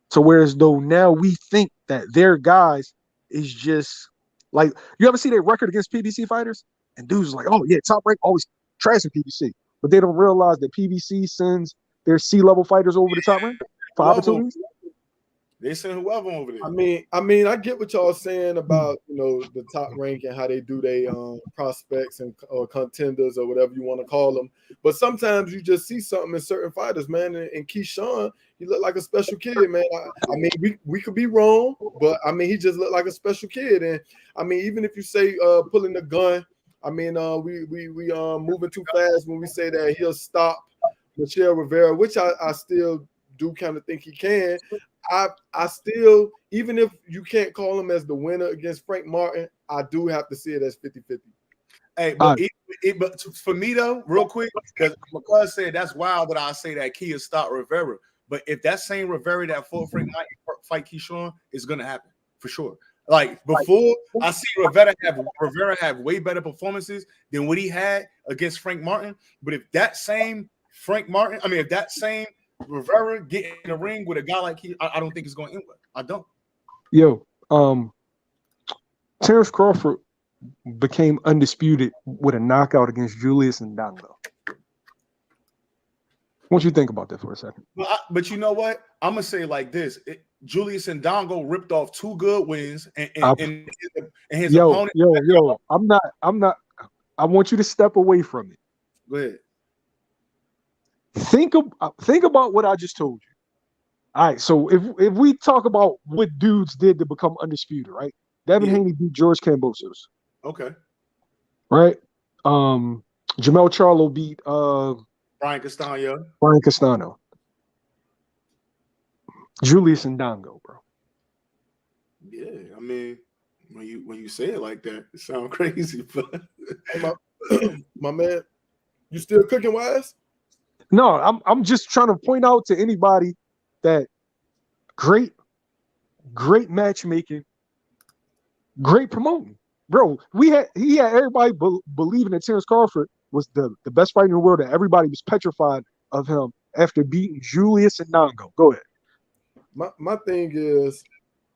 So whereas though now we think that their guys is just like, you ever see their record against PBC fighters? And dudes are like, oh yeah, Top Rank always trashing PBC. But they don't realize that PBC sends their C-level fighters over to Top Rank for opportunities. They send whoever over there. I mean, I get what y'all saying about, you know, the Top Rank and how they do their prospects and or contenders or whatever you want to call them. But sometimes you just see something in certain fighters, man. And Keyshawn, he looked like a special kid, man. I mean, we could be wrong, but I mean, he just looked like a special kid. And I mean, even if you say pulling the gun, I mean, we moving too fast when we say that he'll stop Michelle Rivera, which I still do kind of think he can. I still, even if you can't call him as the winner against Frank Martin, I do have to see it as 50-50. Hey, but but for me though, real quick, because McCuz said that's wild that I say that Kia stopped Rivera. But if that same Rivera that fought Frank Martin fight Keyshawn, is gonna happen for sure. Like before, I see Rivera have way better performances than what he had against Frank Martin. But if that same if that same Rivera get in the ring with a guy like I don't think it's going to end well. I don't. Yo, Terence Crawford became undisputed with a knockout against Julius Ndongo. What you think about that for a second? But you know what? I'm gonna say like this: Julius Ndongo ripped off 2 good wins, and his opponent. Yo, I'm not. I want you to step away from it. Go ahead. Think about what I just told you. All right, so if we talk about what dudes did to become undisputed, right? Devin Haney beat George Kambosos. Okay. Right? Jamel Charlo beat Brian Castano. Julius Ndongo, bro. Yeah, I mean, when you say it like that, it sounds crazy, but my man, you still cooking, Wise? No, I'm just trying to point out to anybody that great great matchmaking, great promoting. Bro, he had everybody believing that Terence Crawford was the best fighter in the world, and everybody was petrified of him after beating Julius and Nongo. Go ahead. My thing is,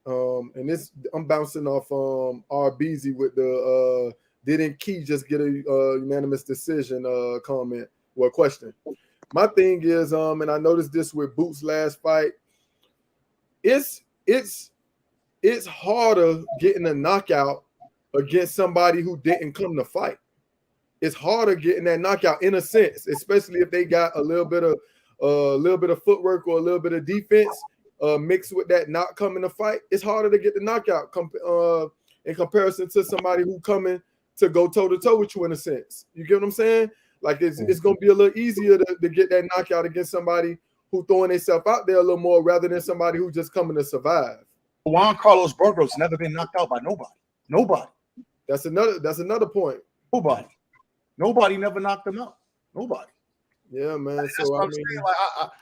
and this I'm bouncing off RBZ with the didn't Key just get a unanimous decision comment or question. My thing is, and I noticed this with Boots' last fight, it's harder getting a knockout against somebody who didn't come to fight. It's harder getting that knockout in a sense, especially if they got a little bit of footwork or a little bit of defense mixed with that not coming to fight. It's harder to get the knockout in comparison to somebody who coming to go toe to toe with you in a sense. You get what I'm saying? Like it's gonna be a little easier to get that knockout against somebody who throwing themselves out there a little more rather than somebody who just coming to survive. Juan Carlos Burgos never been knocked out by nobody. Nobody. That's another point. Nobody never knocked him out. Nobody. Yeah, man. That's So what I'm saying. Like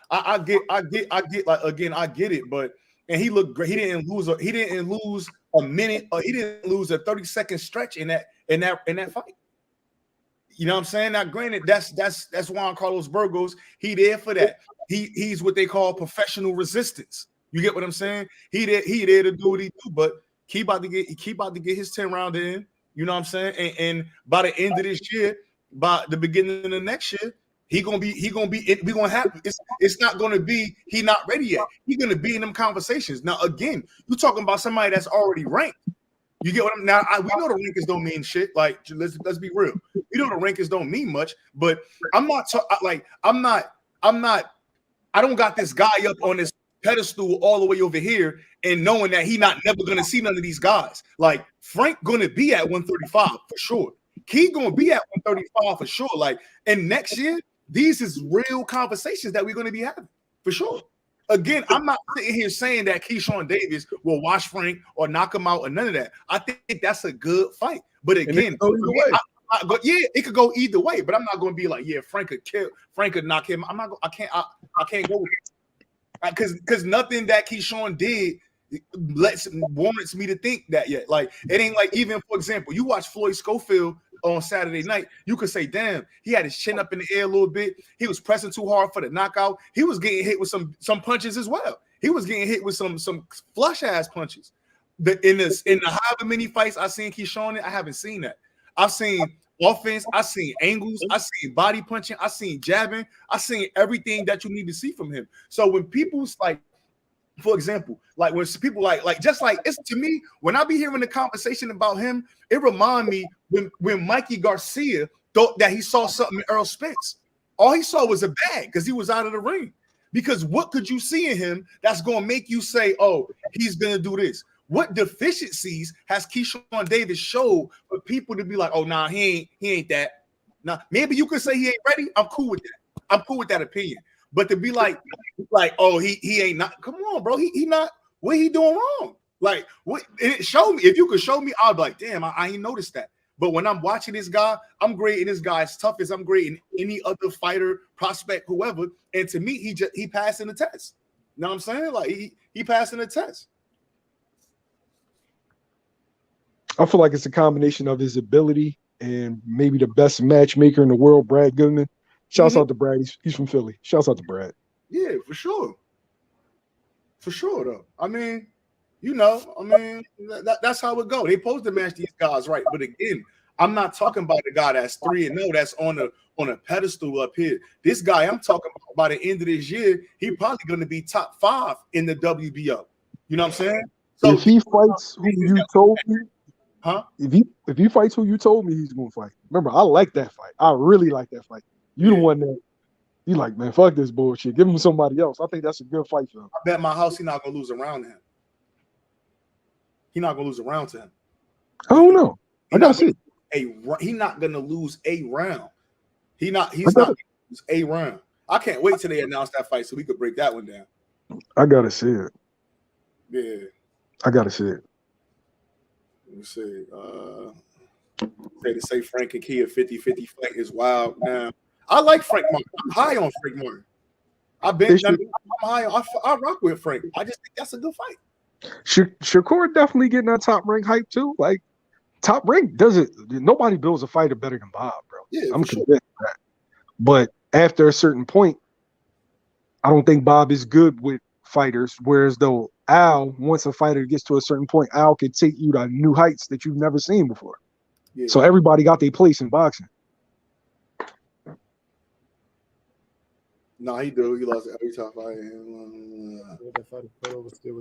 I get like again, I get it, but and he looked great. He didn't lose a minute, or he didn't lose a 30-second stretch in that fight. You know what I'm saying? Now, granted, that's Juan Carlos Burgos. He there for that. He's what they call professional resistance. You get what I'm saying? He there to do what he do, but he about to get his 10 round in. You know what I'm saying? And by the end of this year, by the beginning of the next year, we gonna have it's not gonna be he not ready yet. He's gonna be in them conversations. Now, again, you're talking about somebody that's already ranked. You get what I'm now? We know the rankings don't mean shit. Like, let's be real. We know the rankings don't mean much, but I don't got this guy up on this pedestal all the way over here and knowing that he not never gonna see none of these guys. Like Frank gonna be at 135 for sure. Key gonna be at 135 for sure. Like, and next year, these is real conversations that we're gonna be having for sure. Again, I'm not sitting here saying that Keyshawn Davis will wash Frank or knock him out or none of that. I think that's a good fight. But again, it could go either way. But I'm not going to be like, yeah, Frank could knock him. I can't go with it because nothing that Keyshawn did warrants me to think that yet. Like it ain't like even for example, you watch Floyd Schofield on Saturday night, you could say, damn, he had his chin up in the air a little bit. He was pressing too hard for the knockout. He was getting hit with some punches as well. He was getting hit with some flush ass punches. In the however many fights I've seen Keyshawn in, I haven't seen that. I've seen offense, I've seen angles, I've seen body punching, I've seen jabbing, I've seen everything that you need to see from him. So when people's like, for example, like when people like just like it's to me, when I be hearing the conversation about him, it remind me when Mikey Garcia thought that he saw something in Earl Spence. All he saw was a bag because he was out of the ring. Because what could you see in him that's going to make you say, oh, he's going to do this? What deficiencies has Keyshawn Davis showed for people to be like, oh, nah, he ain't that. Now, maybe you could say he ain't ready. I'm cool with that. I'm cool with that opinion. But to be like, oh, he ain't not. Come on, bro. He not. What he doing wrong? Like, what? Show me. If you could show me, I'll be like, damn, I ain't noticed that. But when I'm watching this guy, I'm grading this guy as tough as I'm grading any other fighter, prospect, whoever. And to me, he passing the test. You know what I'm saying? Like he passing the test. I feel like it's a combination of his ability and maybe the best matchmaker in the world, Brad Goodman. Shouts out to Brad. He's from Philly. Shouts out to Brad. Yeah, for sure. For sure, though. I mean, you know, that's how it go. They supposed to match these guys, right? But again, I'm not talking about the guy that's 3-0, that's on a pedestal up here. This guy I'm talking about by the end of this year, he probably going to be top 5 in the WBO. You know what I'm saying? So if he fights who you told me, huh? If he fights who you told me he's going to fight. Remember, I like that fight. I really like that fight. You the one that you like, man, fuck this bullshit. Give him somebody else. I think that's a good fight for him. I bet my house he's not going to lose a round to him. He's not going to lose a round to him. I don't know. I got to see. He's not going to lose a round. He's not going to lose a round. I can't wait till they announce that fight so we could break that one down. I got to see it. Yeah. I got to see it. Let me see. They say Frank and Key a 50-50 fight is wild now. I like Frank Martin. I'm high on Frank Martin. I'm high. I rock with Frank. I just think that's a good fight. Shakur definitely getting that Top Rank hype too. Like Top Rank doesn't. Nobody builds a fighter better than Bob, bro. Yeah, I'm for sure. convinced of that. But after a certain point, I don't think Bob is good with fighters. Whereas though Al, once a fighter gets to a certain point, Al can take you to new heights that you've never seen before. Yeah. So everybody got their place in boxing. No, he do. He lost every top fight.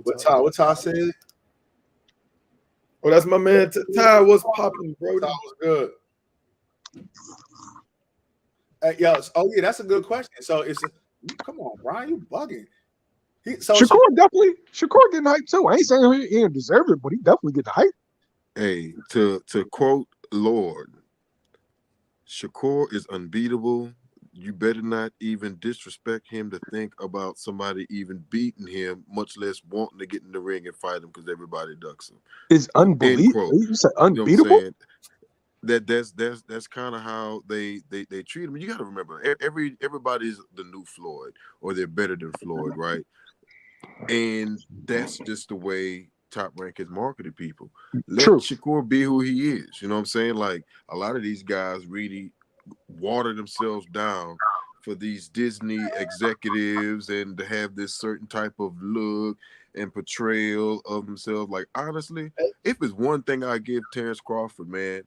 What Ty said? Oh, that's my man. Ty was popping, bro. Ty was good. Yeah. Oh, yeah. That's a good question. So come on, Brian, you bugging. Shakur getting hype too. I ain't saying he didn't deserve it, but he definitely get the hype. Hey, to quote Lord, Shakur is unbeatable. You better not even disrespect him to think about somebody even beating him, much less wanting to get in the ring and fight him because everybody ducks him. It's unbelievable. You said unbeatable? You know what I'm saying? That's kind of how they treat him. You got to remember, everybody's the new Floyd, or they're better than Floyd, right? And that's just the way Top Rank has marketed people. Let Shakur be who he is. You know what I'm saying? Like, a lot of these guys really water themselves down for these Disney executives and to have this certain type of look and portrayal of themselves. Like, honestly, if it's one thing I give Terence Crawford, man,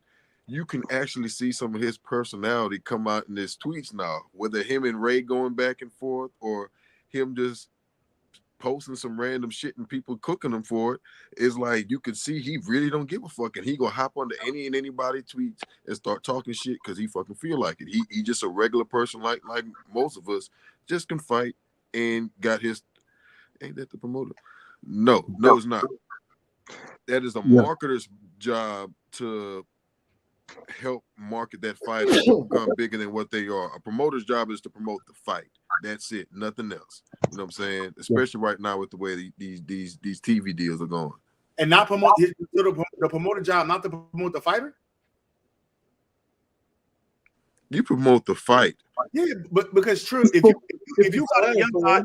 you can actually see some of his personality come out in his tweets now, whether him and Ray going back and forth or him just posting some random shit and people cooking him for it. Is like you can see he really don't give a fuck, and he gonna hop onto any and anybody tweets and start talking shit because he fucking feel like it. He just a regular person like most of us, just can fight and got his. Ain't that the promoter? No, it's not. That is a marketer's job to help market that fight to become bigger than what they are. A promoter's job is to promote the fight. That's it, nothing else. You know what I'm saying? Especially right now with the way these TV deals are going. And not promote the promoter job, not to promote the fighter. You promote the fight. Yeah, but because true, if you got a young guy,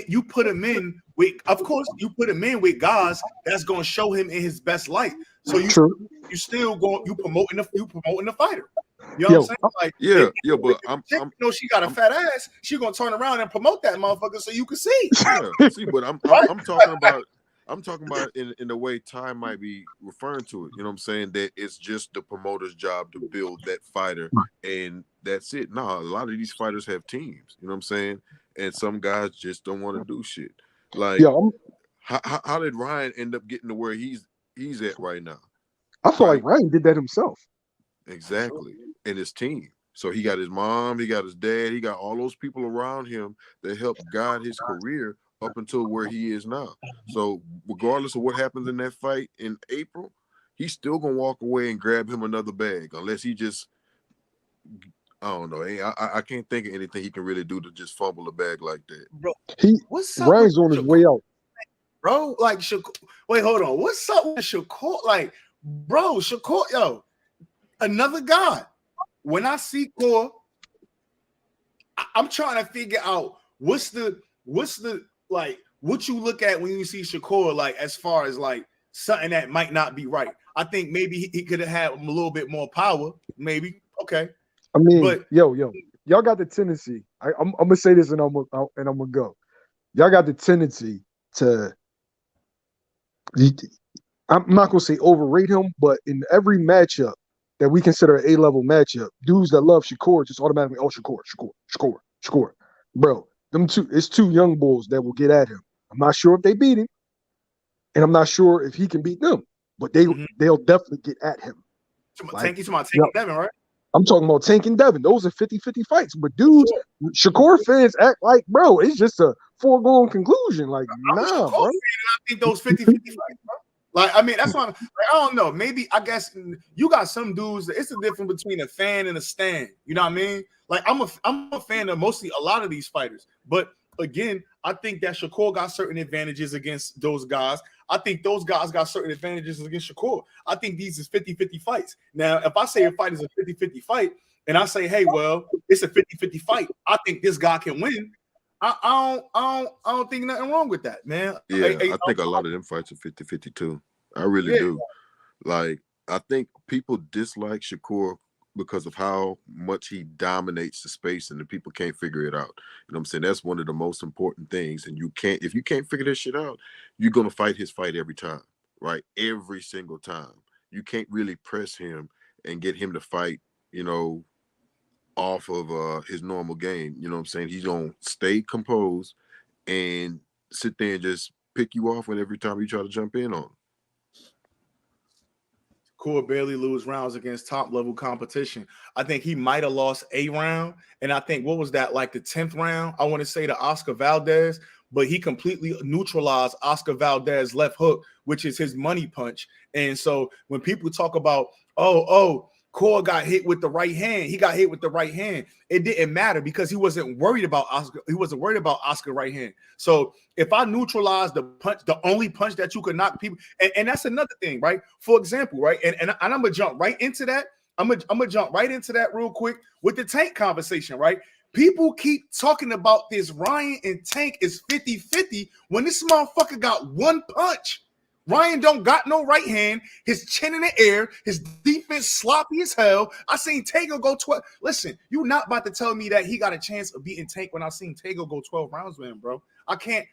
you put him in with, of course, you put him in with guys that's gonna show him in his best light. So you still promoting the fighter. You know what I'm saying? Like, but I'm she got a fat ass. She gonna turn around and promote that motherfucker so you can see. Yeah, see, but I'm talking about. I'm talking about in the way Ty might be referring to it. You know what I'm saying? That it's just the promoter's job to build that fighter, and that's it. No, a lot of these fighters have teams. You know what I'm saying? And some guys just don't want to do shit. Like, how did Ryan end up getting to where he's at right now? I feel like Ryan did that himself. Exactly, and his team. So he got his mom, he got his dad, he got all those people around him that helped guide his career up until where he is now. So regardless of what happens in that fight in April, he's still gonna walk away and grab him another bag, unless he just, I don't know. I can't think of anything he can really do to just fumble a bag like that. Bro, what's up? Ryan's on his way out, bro. Like, wait, hold on. What's up with Shakur? Like, bro, Shakur, yo, another guy. When I see Core, I'm trying to figure out what's the like what you look at when you see Shakur, like as far as like something that might not be right. I think maybe he could have had a little bit more power. Maybe okay. I mean, but y'all got the tendency. I'm gonna say this and I'm gonna go. Y'all got the tendency to. I'm not gonna say overrate him, but in every matchup that we consider an A-level matchup, dudes that love Shakur just automatically, Shakur. Bro, it's two young bulls that will get at him. I'm not sure if they beat him, and I'm not sure if he can beat them, but they'll definitely get at him. Tank Devin, right? I'm talking about Tank and Devin. Those are 50-50 fights. But dudes, Shakur fans act like, bro, it's just a foregone conclusion. Like, nah, bro. I think those 50-50 fights, bro. Like, I mean, that's why I don't know. Maybe I guess you got some dudes. It's the difference between a fan and a stan. You know what I mean? Like, I'm a fan of mostly a lot of these fighters. But again, I think that Shakur got certain advantages against those guys. I think those guys got certain advantages against Shakur. I think these is 50-50 fights. Now, if I say a fight is a 50-50 fight, and I say, hey, well, it's a 50-50 fight, I think this guy can win. I don't think nothing wrong with that, man. Yeah, I think a lot of them fights are 50-50 too. I really do. Like, I think people dislike Shakur because of how much he dominates the space and the people can't figure it out. You know what I'm saying? That's one of the most important things. And if you can't figure this shit out, you're going to fight his fight every time, right? Every single time. You can't really press him and get him to fight, off of his normal game. You know what I'm saying? He's going to stay composed and sit there and just pick you off every time you try to jump in on him. Shakur barely lose rounds against top level competition. I think he might have lost a round. And I think, what was that, like the 10th round? I want to say to Oscar Valdez, but he completely neutralized Oscar Valdez's left hook, which is his money punch. And so when people talk about, Core got hit with the right hand, he got hit with the right hand, it didn't matter because he wasn't worried about Oscar. He wasn't worried about Oscar right hand. So if I neutralize the punch, the only punch that you could knock people, and that's another thing, right? For example, right, and I'm gonna jump right into that. I'm gonna jump right into that real quick with the Tank conversation, right? People keep talking about this Ryan and Tank is 50-50 when this motherfucker got one punch. Ryan don't got no right hand. His chin in the air. His defense sloppy as hell. I seen Tago go 12. Listen, you're not about to tell me that he got a chance of beating Tank when I seen Tago go 12 rounds with him, bro. I can't,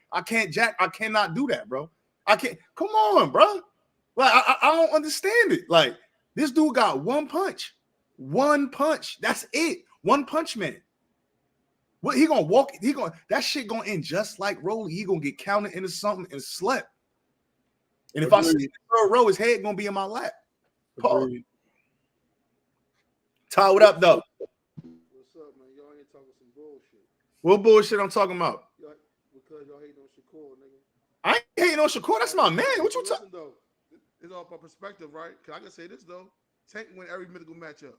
Jack. I cannot do that, bro. I can't. Come on, bro. Like, I don't understand it. Like, this dude got one punch. One punch. That's it. One punch, man. What he gonna walk? That shit gonna end just like Rolly. He gonna get counted into something and slept. And if I see the third row, his head gonna be in my lap. Paul. Ty, what up, though? What's up, man? Y'all ain't talking some bullshit. What bullshit I'm talking about? Because y'all hating on Shakur, nigga. I ain't hating on Shakur. That's my man. What you talking? Though, it's all about perspective, right? Cause I can say this though: Tank win every mythical matchup.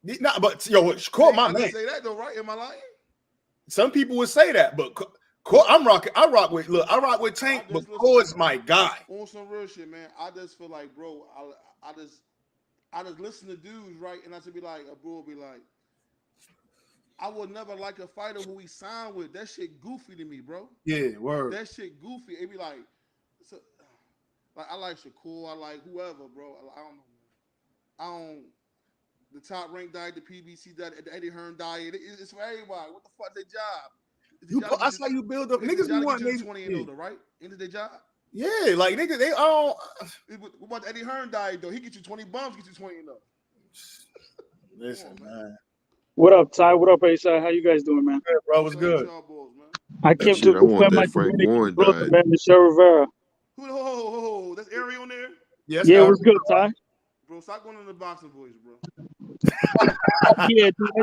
Nah, but yo, Shakur, my man. I say that though, right? Am I lying? Some people would say that, but I rock with Tank, but Shakur's my guy. On some real shit, man. I just feel like, bro, I just listen to dudes, right? And I should be like, a bro will be like, I would never like a fighter who he signed with. That shit goofy to me, bro. Yeah, word. That shit goofy. It be like I like Shakur, I like whoever, bro. I don't know, man. I don't. The top ranked diet, the PBC diet, the Eddie Hearn diet. It's for everybody. What the fuck their job? That's how you build up. Niggas be wanting 20 and older, right? Into their job. Yeah, like niggas, they all. What about the Eddie Hearn diet though? He get you 20 bumps, get you 20 and up. Listen, man. What up, Ty? What up, A-Side? How you guys doing, man? Good, bro, what's good? Boys, man. I came to defend my Dominican brother, man, Michelle Rivera. Who? That's Ari on there? Yes, yeah, what's good, Ty? Bro, stop going to the boxing boys, bro. Yeah, dude, I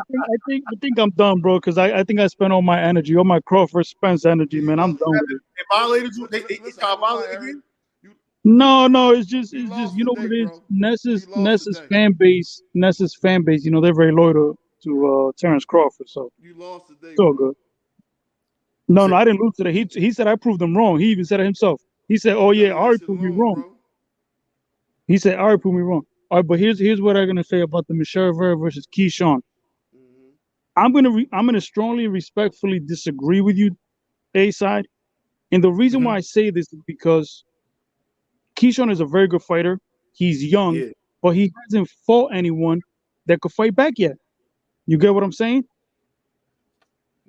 think I'm done, bro. Because I think I spent all my energy, all my Crawford Spence energy, man. I'm done with it. They violated you. They violated you. No, it's just you know what it is. Ness's fan base. You know, they're very loyal to Terence Crawford, so you lost today. It's all good. No, I didn't lose today. He said I proved him wrong. He even said it himself. He said, "Oh yeah, Ari proved me wrong." Bro. He said Ari proved me wrong. All right, but here's what I'm gonna say about the Michelle Rivera versus Keyshawn. Mm-hmm. I'm gonna strongly, respectfully disagree with you, A-Side, and the reason why I say this is because Keyshawn is a very good fighter. He's young, but he hasn't fought anyone that could fight back yet. You get what I'm saying?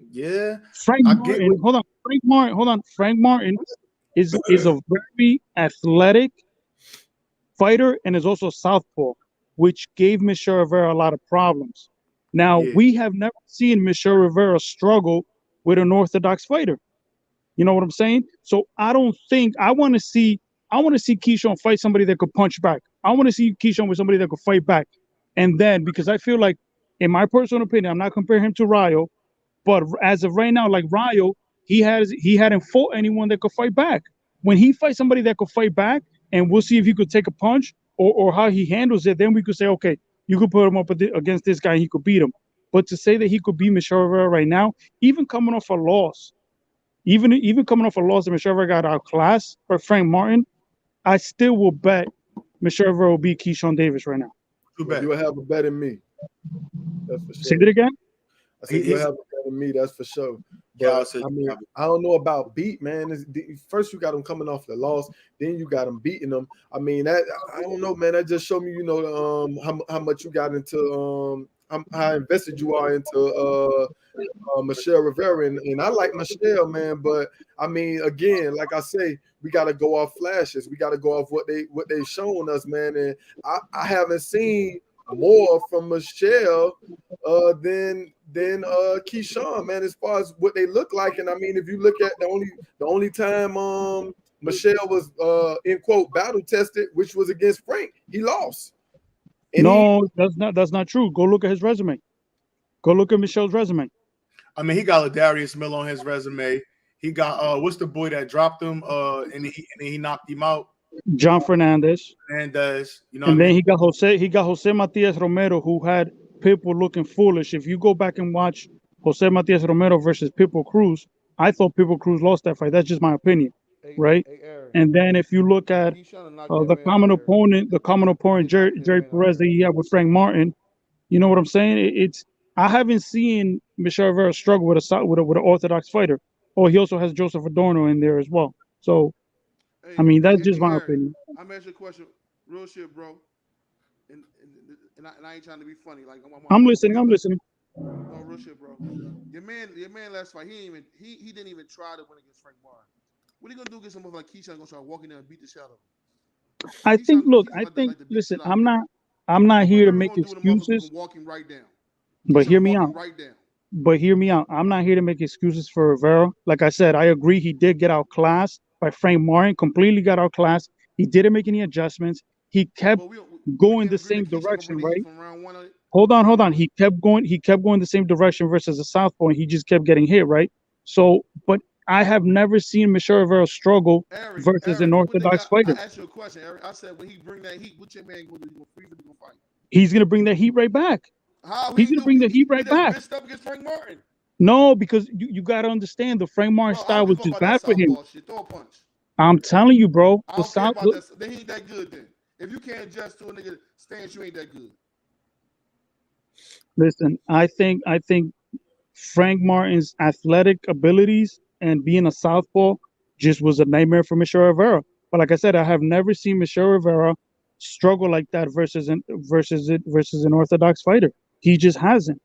Yeah. Frank Martin is a very athletic fighter and is also southpaw, which gave Michelle Rivera a lot of problems. Now, we have never seen Michelle Rivera struggle with an orthodox fighter. You know what I'm saying? So I want to see Keyshawn fight somebody that could punch back. I want to see Keyshawn with somebody that could fight back. And then, because I feel like, in my personal opinion, I'm not comparing him to Rayo, but as of right now, like Rayo, he hadn't fought anyone that could fight back. When he fights somebody that could fight back, and we'll see if he could take a punch or how he handles it, then we could say, okay, you could put him up against this guy and he could beat him. But to say that he could beat Michelle Rivera right now, even coming off a loss, even coming off a loss that Michelle Rivera got outclassed by Frank Martin, I still will bet Michelle Rivera will beat Keyshawn Davis right now. You will have a bet in me. That's for sure. Say that again? I said you have a bet than me, that's for sure. Yeah, But I mean, I don't know about beat, man. First you got them coming off the loss, then you got them beating them. I mean, that I don't know, man. That just showed me, how much you got into how invested you are into Michelle Rivera, and I like Michelle, man. But I mean, again, like I say, we got to go off flashes. We got to go off what they've shown us, man. And I haven't seen more from Michelle than Keyshawn, man, as far as what they look like. And I mean, if you look at the only time Michelle was in quote battle tested, which was against Frank, he lost. And no, that's not true. Go look at his resume. Go look at Michelle's resume. I mean, he got Ladarius Miller on his resume. He got what's the boy that dropped him? And he knocked him out. John Fernandez. And then he got Jose Matias Romero, who had Pitbull looking foolish. If you go back and watch Jose Matias Romero versus Pitbull Cruz, I thought Pitbull Cruz lost that fight. That's just my opinion, right? And then if you look at the common opponent, Jerry Perez that he had with Frank Martin, you know what I'm saying? I haven't seen Michelle Rivera struggle with an orthodox fighter. Oh, he also has Joseph Adorno in there as well. So, I mean, that's just my opinion. I'm asking you a question, real shit, bro. And I ain't trying to be funny. Like I'm listening. No, real shit, bro. Your man last fight, he didn't even try to win against Frank Martin. What are you gonna do against someone like Keyshawn? Gonna try walking there and beat the shit out of him? I think. Listen, I'm not here to make excuses. Walking right down. But hear me out. Right down. But hear me out. I'm not here to make excuses for Rivera. Like I said, I agree he did get outclassed by Frank Martin. Completely got outclassed. He didn't make any adjustments. He kept going the same direction, right? Hold on. He kept going the same direction versus the southpaw, and he just kept getting hit, right? So, but I have never seen Michelle Rivera struggle versus an orthodox fighter. I asked you a question, Eric. I said, when he bring that heat, what your man going to do? Fight? He's going to bring that heat right back. How he's going to bring the heat right back. Up against Frank Martin. No, because you got to understand the Frank Martin style was just bad for him. Throw a punch. I'm telling you, bro. I don't care about that. They ain't that good then. If you can't adjust to a nigga stance, you ain't that good. Listen, I think Frank Martin's athletic abilities and being a southpaw just was a nightmare for Michelle Rivera. But like I said, I have never seen Michelle Rivera struggle like that versus an orthodox fighter. He just hasn't.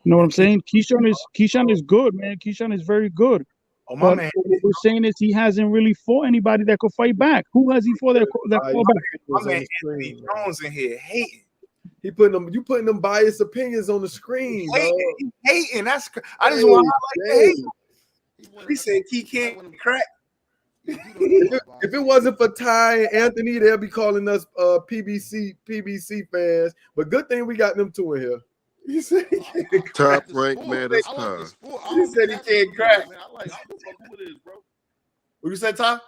You know what I'm saying? Keyshawn is good, man. Keyshawn is very good. Oh, my man. What we're saying is he hasn't really fought anybody that could fight back. Who has he fought that fought back? My man Anthony Jones in here hating. You putting them biased opinions on the screen. He hating. That's I just want to highlight the hate. He said he can't crack. If it wasn't for Ty and Anthony, they'll be calling us PBC fans. But good thing we got them two in here. He said top ranked man this time. He said he can't crack. I don't give a fuck who it is, bro. What you said, Ty?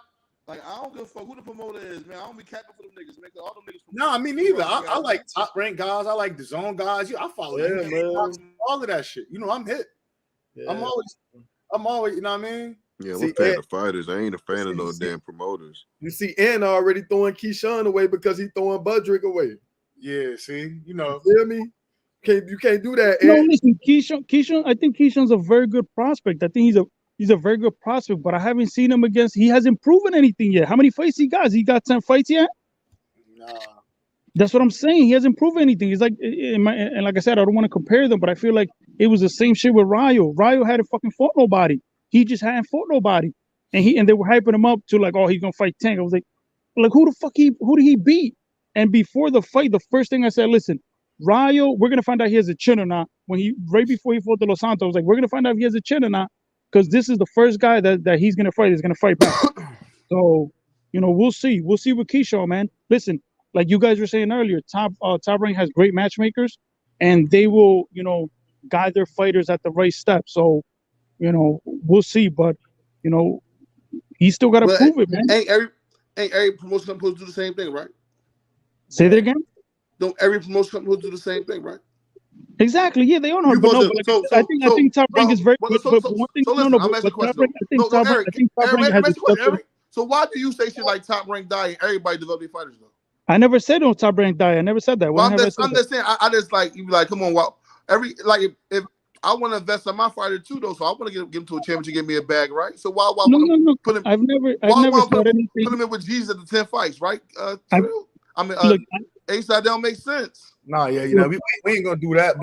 Like, I don't give a fuck who the promoter is, man. I don't be capping for them niggas, man. All them niggas. No, me neither. I like top ranked guys. I like the zone guys. I follow him, man. All of that shit. You know, I'm hit. Yeah. I'm always, you know what I mean? Yeah, I'm a fan of fighters. I ain't a fan of no damn promoters. You see, Ann already throwing Keyshawn away because he throwing Budrick away. Yeah, see, you know. You hear me? You can't do that. No, listen, Keyshawn. I think Keyshawn's a very good prospect. I think he's a very good prospect, but I haven't seen him against. He hasn't proven anything yet. How many fights he got? He got 10 fights yet? Nah. That's what I'm saying. He hasn't proven anything. He's like, and like I said, I don't want to compare them, but I feel like it was the same shit with Rayo. Rayo hadn't fucking fought nobody. He just hadn't fought nobody, and they were hyping him up to like, oh, he's gonna fight Tank. I was like who did he beat? And before the fight, the first thing I said, listen, Rayo, we're gonna find out he has a chin or not. Right before he fought De Los Santos, I was like, we're gonna find out if he has a chin or not, because this is the first guy that he's gonna fight. Is gonna fight back. So, we'll see. We'll see with Keyshawn, man. Listen, like you guys were saying earlier, Top Rank has great matchmakers, and they will, guide their fighters at the right step. So, we'll see. But, he's still got to prove it, man. Ain't every promotion company supposed to do the same thing, right? Say that again? Don't every promotion company supposed to do the same thing, right? Exactly. Yeah, they own her. But no, I think Top Rank is very good. But one thing, I'm asking a question. So why do you say shit like Top Rank die and everybody develop their fighters though? I never said no Top Rank die. I never said that. Well, I'm just saying. I just like you be like, come on, wow. If I want to invest in my fighter too, though. So I want to give him to a championship, give me a bag, right? So why No. put him? I've never Put said anything. him in with Jesus at the 10 fights, right? Look, Ace, that don't make sense. Nah, yeah, we ain't gonna do that.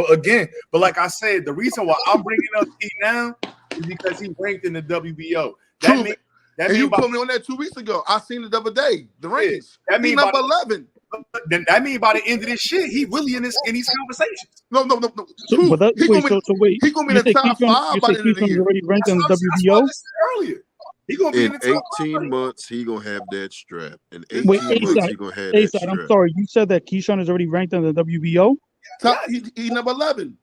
But like I said, the reason why I'm bringing up T now is because he ranked in the WBO. You put me on that 2 weeks ago. I seen it the other day. The rankings. That mean number 11. Then that mean by the end of this shit, he really in these conversations. No. He gonna be in the top 5 by the end of the year. Already ranked in the WBO earlier. He gonna be in the top 18 months. He gonna have that strap. In 18 Wait, months, he gonna have that strap. I'm sorry, you said that Keyshawn is already ranked in the WBO. He's number 11.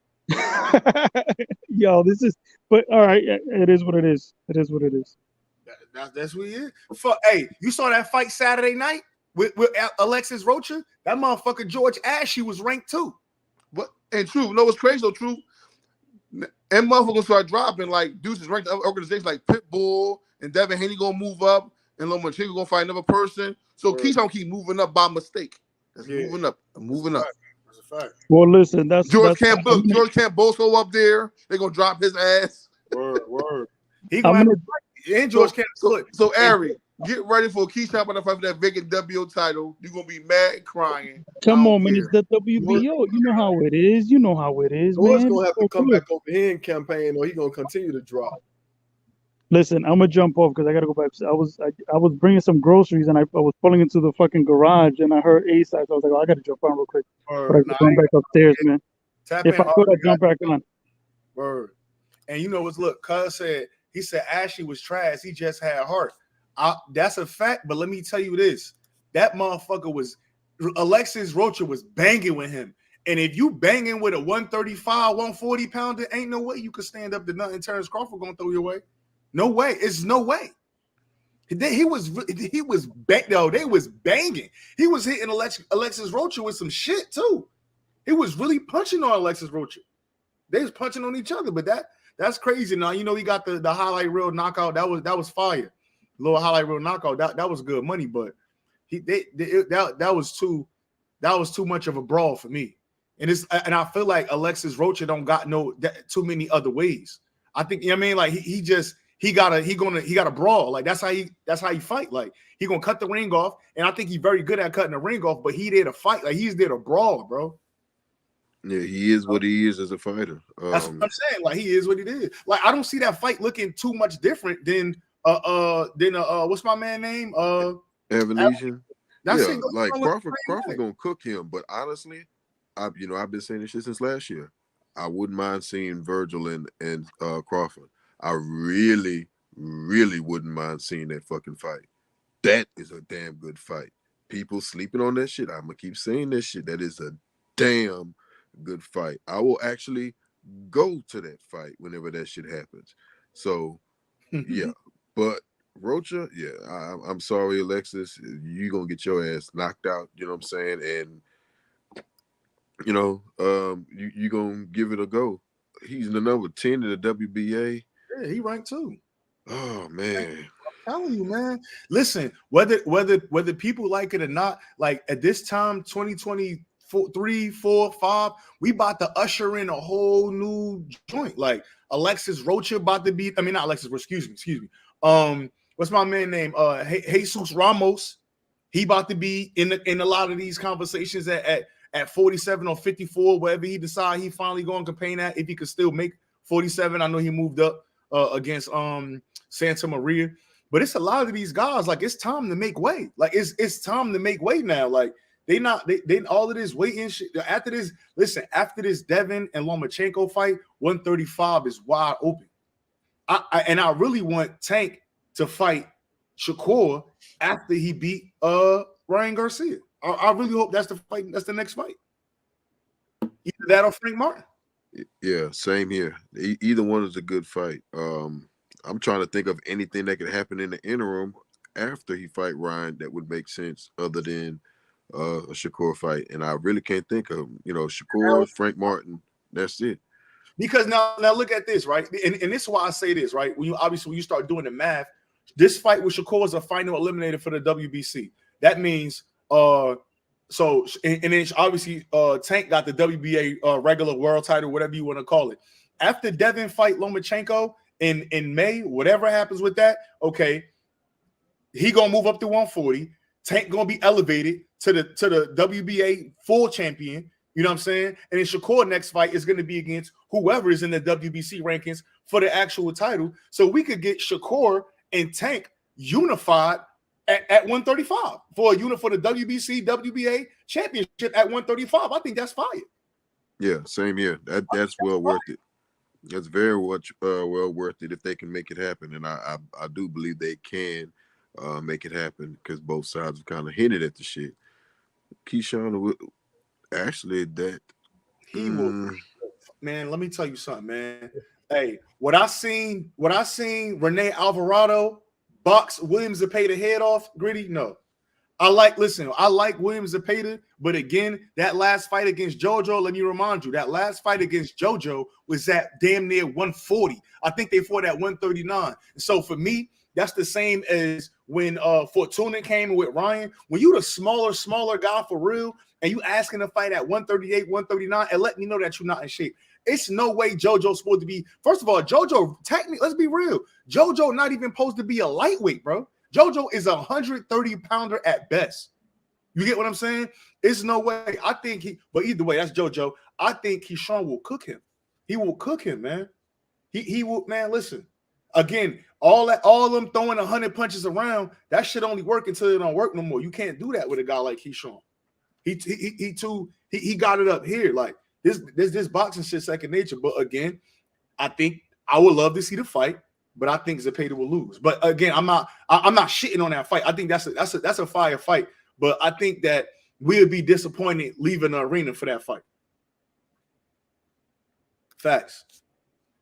Yo, this is. But all right, it is what it is. It is what it is. That's what he is. Hey, you saw that fight Saturday night with Alexis Rocha? That motherfucker George Ashley was ranked too. But and true, no, what's crazy though, true. And motherfuckers start dropping like dudes is ranked other organizations like Pitbull and Devin Haney gonna move up, and Lomachenko gonna fight another person. So Keyshawn keep moving up by mistake. That's moving up. That's a fact. Well, listen, George Camboso up there. They're gonna drop his ass. Word. He gonna and George Camboso. So Ari, get ready for Keyshawn by the fight for that vacant WBO title. You're gonna be mad and crying. Come on, man, it's the WBO. You know how it is. You know how it is, George man. gonna have to come back over here and campaign, or he gonna continue to drop. Listen, I'm gonna jump off because I gotta go back. I was bringing some groceries and I was pulling into the fucking garage and I heard A-side. So I was like, I gotta jump on real quick. But I'm going back upstairs, man. If I could, I'd jump back on. Word. And you know what's look, Cuz said he said Ashley was trash. He just had heart. That's a fact. But let me tell you this: that motherfucker was Alexis Rocha was banging with him. And if you banging with a 135, 140 pounder, ain't no way you could stand up to nothing. Terence Crawford gonna throw you away. No way. It's no way. They was banging. He was hitting Alexis Rocha with some shit too. He was really punching on Alexis Rocha. They was punching on each other, but that's crazy. Now you know he got the highlight reel knockout. That was fire. Little highlight reel knockout. That was good money, but that was too much of a brawl for me. And I feel like Alexis Rocha don't got too many other ways. I think, you know what I mean, like he gotta brawl. Like that's how he fight. Like he gonna cut the ring off, and I think he's very good at cutting the ring off. But he there to fight. Like he's there to brawl, bro. Yeah, he is what he is as a fighter. That's what I'm saying. Like he is what he is. Like I don't see that fight looking too much different than what's my man name? Evolution. That's like Crawford gonna cook him. But honestly, I've been saying this shit since last year. I wouldn't mind seeing Virgil and Crawford. I really, really wouldn't mind seeing that fucking fight. That is a damn good fight. People sleeping on that shit. I'm gonna keep saying that shit. That is a damn good fight. I will actually go to that fight whenever that shit happens. So, yeah. But Rocha, yeah, I'm sorry, Alexis. You gonna get your ass knocked out. You know what I'm saying? And you gonna give it a go. He's the number 10 in the WBA. Yeah, he ranked too. Oh man, I'm telling you, man. Listen, whether people like it or not, like at this time, 2023, 4, 5, we about to usher in a whole new joint. Like Alexis Rocha about to be. I mean, not Alexis. Excuse me. What's my man name? Jesus Ramos. He about to be in a lot of these conversations at 47 or 54, wherever he decide he finally going to campaign at. If he could still make 47, I know he moved up against Santa Maria, but it's a lot of these guys. Like it's time to make way. Like it's time to make way now. Like they all of this waiting shit after this. Listen, after this Devin and Lomachenko fight, 135 is wide open. I really want Tank to fight Shakur after he beat Ryan Garcia. I really hope that's the fight. That's the next fight. Either that or Frank Martin. Yeah, same here. Either one is a good fight. I'm trying to think of anything that could happen in the interim after he fight Ryan that would make sense other than a Shakur fight. And I really can't think of, Shakur, Frank Martin. That's it. Because now look at this, right? And this is why I say this, right? When you start doing the math, this fight with Shakur is a final eliminator for the WBC. That means and then obviously Tank got the WBA regular world title, whatever you want to call it. after Devin fight Lomachenko in May, whatever happens with that, okay, he gonna move up to 140. Tank gonna be elevated to the WBA full champion. You know what I'm saying? And then Shakur next fight is gonna be against whoever is in the WBC rankings for the actual title. So we could get Shakur and Tank unified at 135 for a unit for the WBC WBA championship at 135. I think that's fire. Yeah, same here. That's well worth it. That's very much well worth it if they can make it happen, and I do believe they can make it happen because both sides have kind of hinted at the shit. Keyshawn, actually, that he will. Man, let me tell you something, man. Hey, what I seen Renee Alvarado box Williams Zepeda head off, Gritty. No, I like Williams Zepeda, but again, that last fight against JoJo, let me remind you, that last fight against JoJo was at damn near 140. I think they fought at 139. So for me, that's the same as when Fortuna came with Ryan. When you the smaller guy for real, and you asking to fight at 138, 139, and let me know that you're not in shape. It's no way JoJo's supposed to be. First of all, JoJo, technically, let's be real. JoJo not even supposed to be a lightweight, bro. JoJo is a 130-pounder at best. You get what I'm saying? It's no way. I think but either way, that's JoJo. I think Keyshawn will cook him. He will cook him, man. He will, man. Listen, again, all them throwing 100 punches around, that shit only work until it don't work no more. You can't do that with a guy like Keyshawn. He got it up here. Like this boxing shit second nature. But again, I think I would love to see the fight, but I think Zepeda will lose. But again, I'm not shitting on that fight. I think that's a fire fight. But I think that we'll be disappointed leaving the arena for that fight. Facts.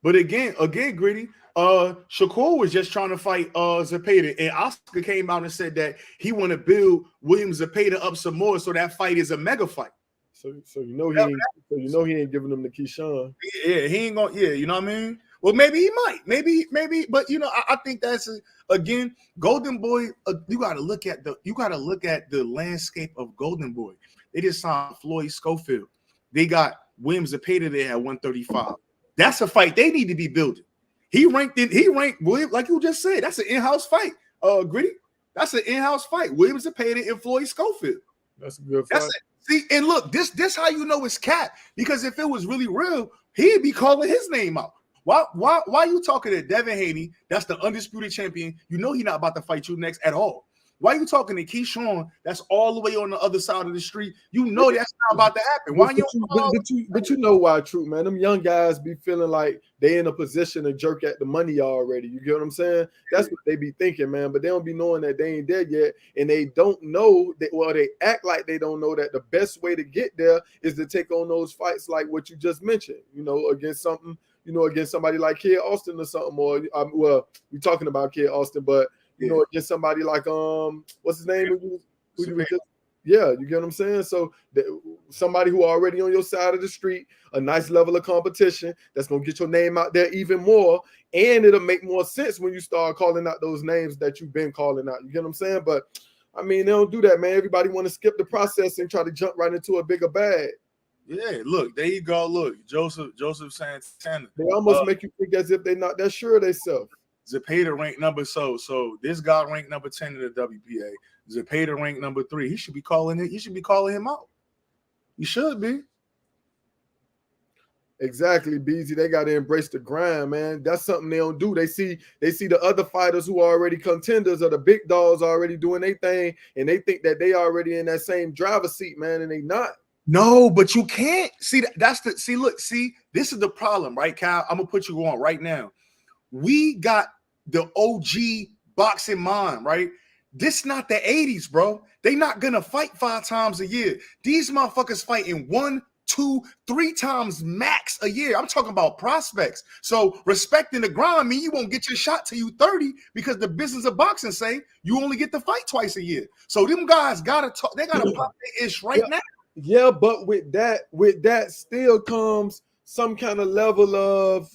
But again, Gritty, Shakur was just trying to fight Zepeda, and Oscar came out and said that he want to build William Zepeda up some more, so that fight is a mega fight. So he ain't giving him the Keyshawn. Yeah, he ain't gonna. Yeah, you know what I mean. Well, maybe he might. Maybe. But you know, I think that's again, Golden Boy. You got to look at the landscape of Golden Boy. They just signed Floyd Schofield. They got William Zepeda there at 135. That's a fight they need to be building. He ranked William, like you just said. That's an in-house fight. Gritty. That's an in-house fight. William Zepeda and Floyd Schofield. That's a good fight. See, and look, this how you know it's cat, because if it was really real, he'd be calling his name out. Why you talking to Devin Haney? That's the undisputed champion. You know he's not about to fight you next at all. Why are you talking to Keyshawn? That's all the way on the other side of the street. You know that's not about to happen. Why but you know why, true man. Them young guys be feeling like they in a position to jerk at the money already. You get what I'm saying? That's what they be thinking, man. But they don't be knowing that they ain't dead yet, and they don't know that. Well, they act like they don't know that the best way to get there is to take on those fights like what you just mentioned. You know, against something. You know, against somebody like Kid Austin or something. Or well, we're talking about Kid Austin, but. You know, against somebody like what's his name? Yeah, you get what I'm saying? So somebody who already on your side of the street, a nice level of competition that's gonna get your name out there even more, and it'll make more sense when you start calling out those names that you've been calling out. You get what I'm saying? But I mean, they don't do that, man. Everybody want to skip the process and try to jump right into a bigger bag. Yeah, look, there you go. Look, Joseph Santana. They almost make you think as if they're not that sure of themselves. Zepeda ranked number so this guy ranked number 10 in the WBA. Zepeda ranked number 3. He should be calling it. You should be calling him out. You should be. Exactly, Beezy. They got to embrace the grind, man. That's something they don't do. They see the other fighters who are already contenders or the big dogs already doing their thing, and they think that they already in that same driver's seat, man, and they not. No, but you can't. See, this is the problem, right, Kyle? I'm gonna put you on right now. We got the OG boxing mind, right? This not the 80s, bro. They not gonna fight 5 times a year. These motherfuckers fighting 1, 2, 3 times max a year. I'm talking about prospects. So respecting the grind mean you won't get your shot till you 30, because the business of boxing say you only get to fight twice a year. So them guys gotta talk. They gotta pop their ish right now. Yeah, but with that still comes some kind of level of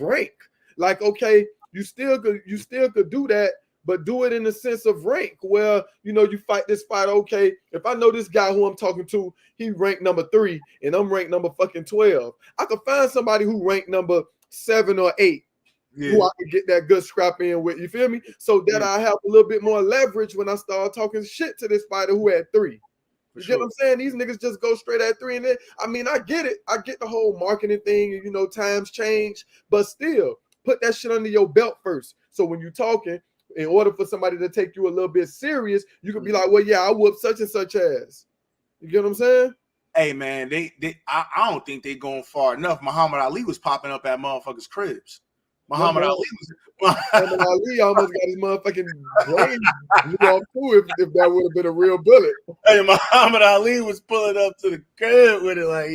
rank. Like, okay, you still could do that, but do it in the sense of rank where, you know, you fight this fight. Okay, if I know this guy who I'm talking to, he ranked number 3 and I'm ranked number fucking 12, I could find somebody who ranked number 7 or 8 who I could get that good scrap in with. You feel me? So that I have a little bit more leverage when I start talking shit to this fighter who had 3. You get what I'm saying? These niggas just go straight at 3 and then, I mean, I get it. I get the whole marketing thing, you know, times change, but still put that shit under your belt first. So when you're talking, in order for somebody to take you a little bit serious, you could be like, well, yeah, I whoop such and such ass. You get what I'm saying? Hey man, I don't think they going far enough. Muhammad Ali was popping up at motherfuckers' cribs. Muhammad Ali almost got his motherfucking brain blew off too if that would have been a real bullet. Hey, Muhammad Ali was pulling up to the crib with it like,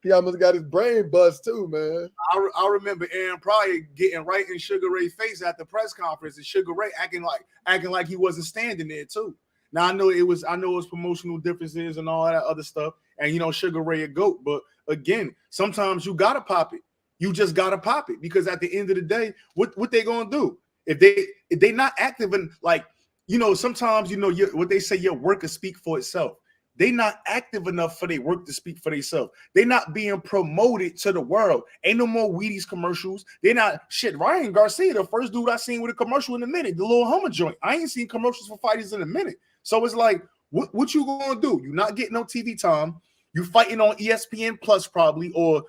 he almost got his brain bust too, man. I remember Aaron Pryor getting right in Sugar Ray's face at the press conference, and Sugar Ray acting like he wasn't standing there too. Now I know it was promotional differences and all that other stuff, and you know Sugar Ray a GOAT, but again, sometimes you gotta pop it. You just gotta pop it because at the end of the day, what they gonna do if they not active and like, you know, sometimes you know what they say, your work can speak for itself. They not active enough for their work to speak for themselves. They not being promoted to the world. Ain't no more Wheaties commercials. They not shit. Ryan Garcia, the first dude I seen with a commercial in a minute, the little Hummer joint. I ain't seen commercials for fighters in a minute. So it's like, what you gonna do? You not getting no TV time. You fighting on ESPN Plus probably, or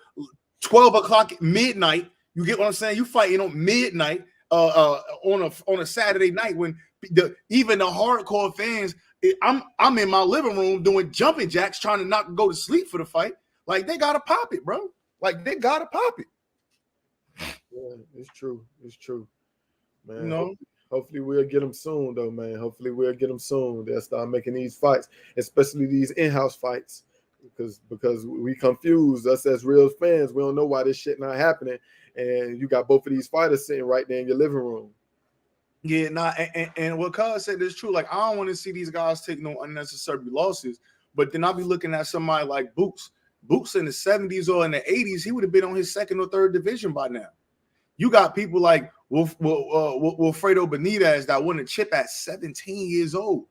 12 o'clock midnight. You get what I'm saying? You fighting on midnight on a Saturday night when even the hardcore fans, I'm in my living room doing jumping jacks trying to not go to sleep for the fight. Like they gotta pop it, bro. Like they gotta pop it. Yeah, it's true. It's true, man. You know? Hopefully we'll get them soon, though, man. Hopefully we'll get them soon. They'll start making these fights, especially these in-house fights, because we confused us as real fans. We don't know why this shit not happening, and you got both of these fighters sitting right there in your living room. Yeah, and what Cuz said is true. Like, I don't want to see these guys take no unnecessary losses, but then I'll be looking at somebody like Boots. Boots in the 70s or in the 80s, he would have been on his second or third division by now. You got people like Wilfredo Benitez that won a chip at 17 years old.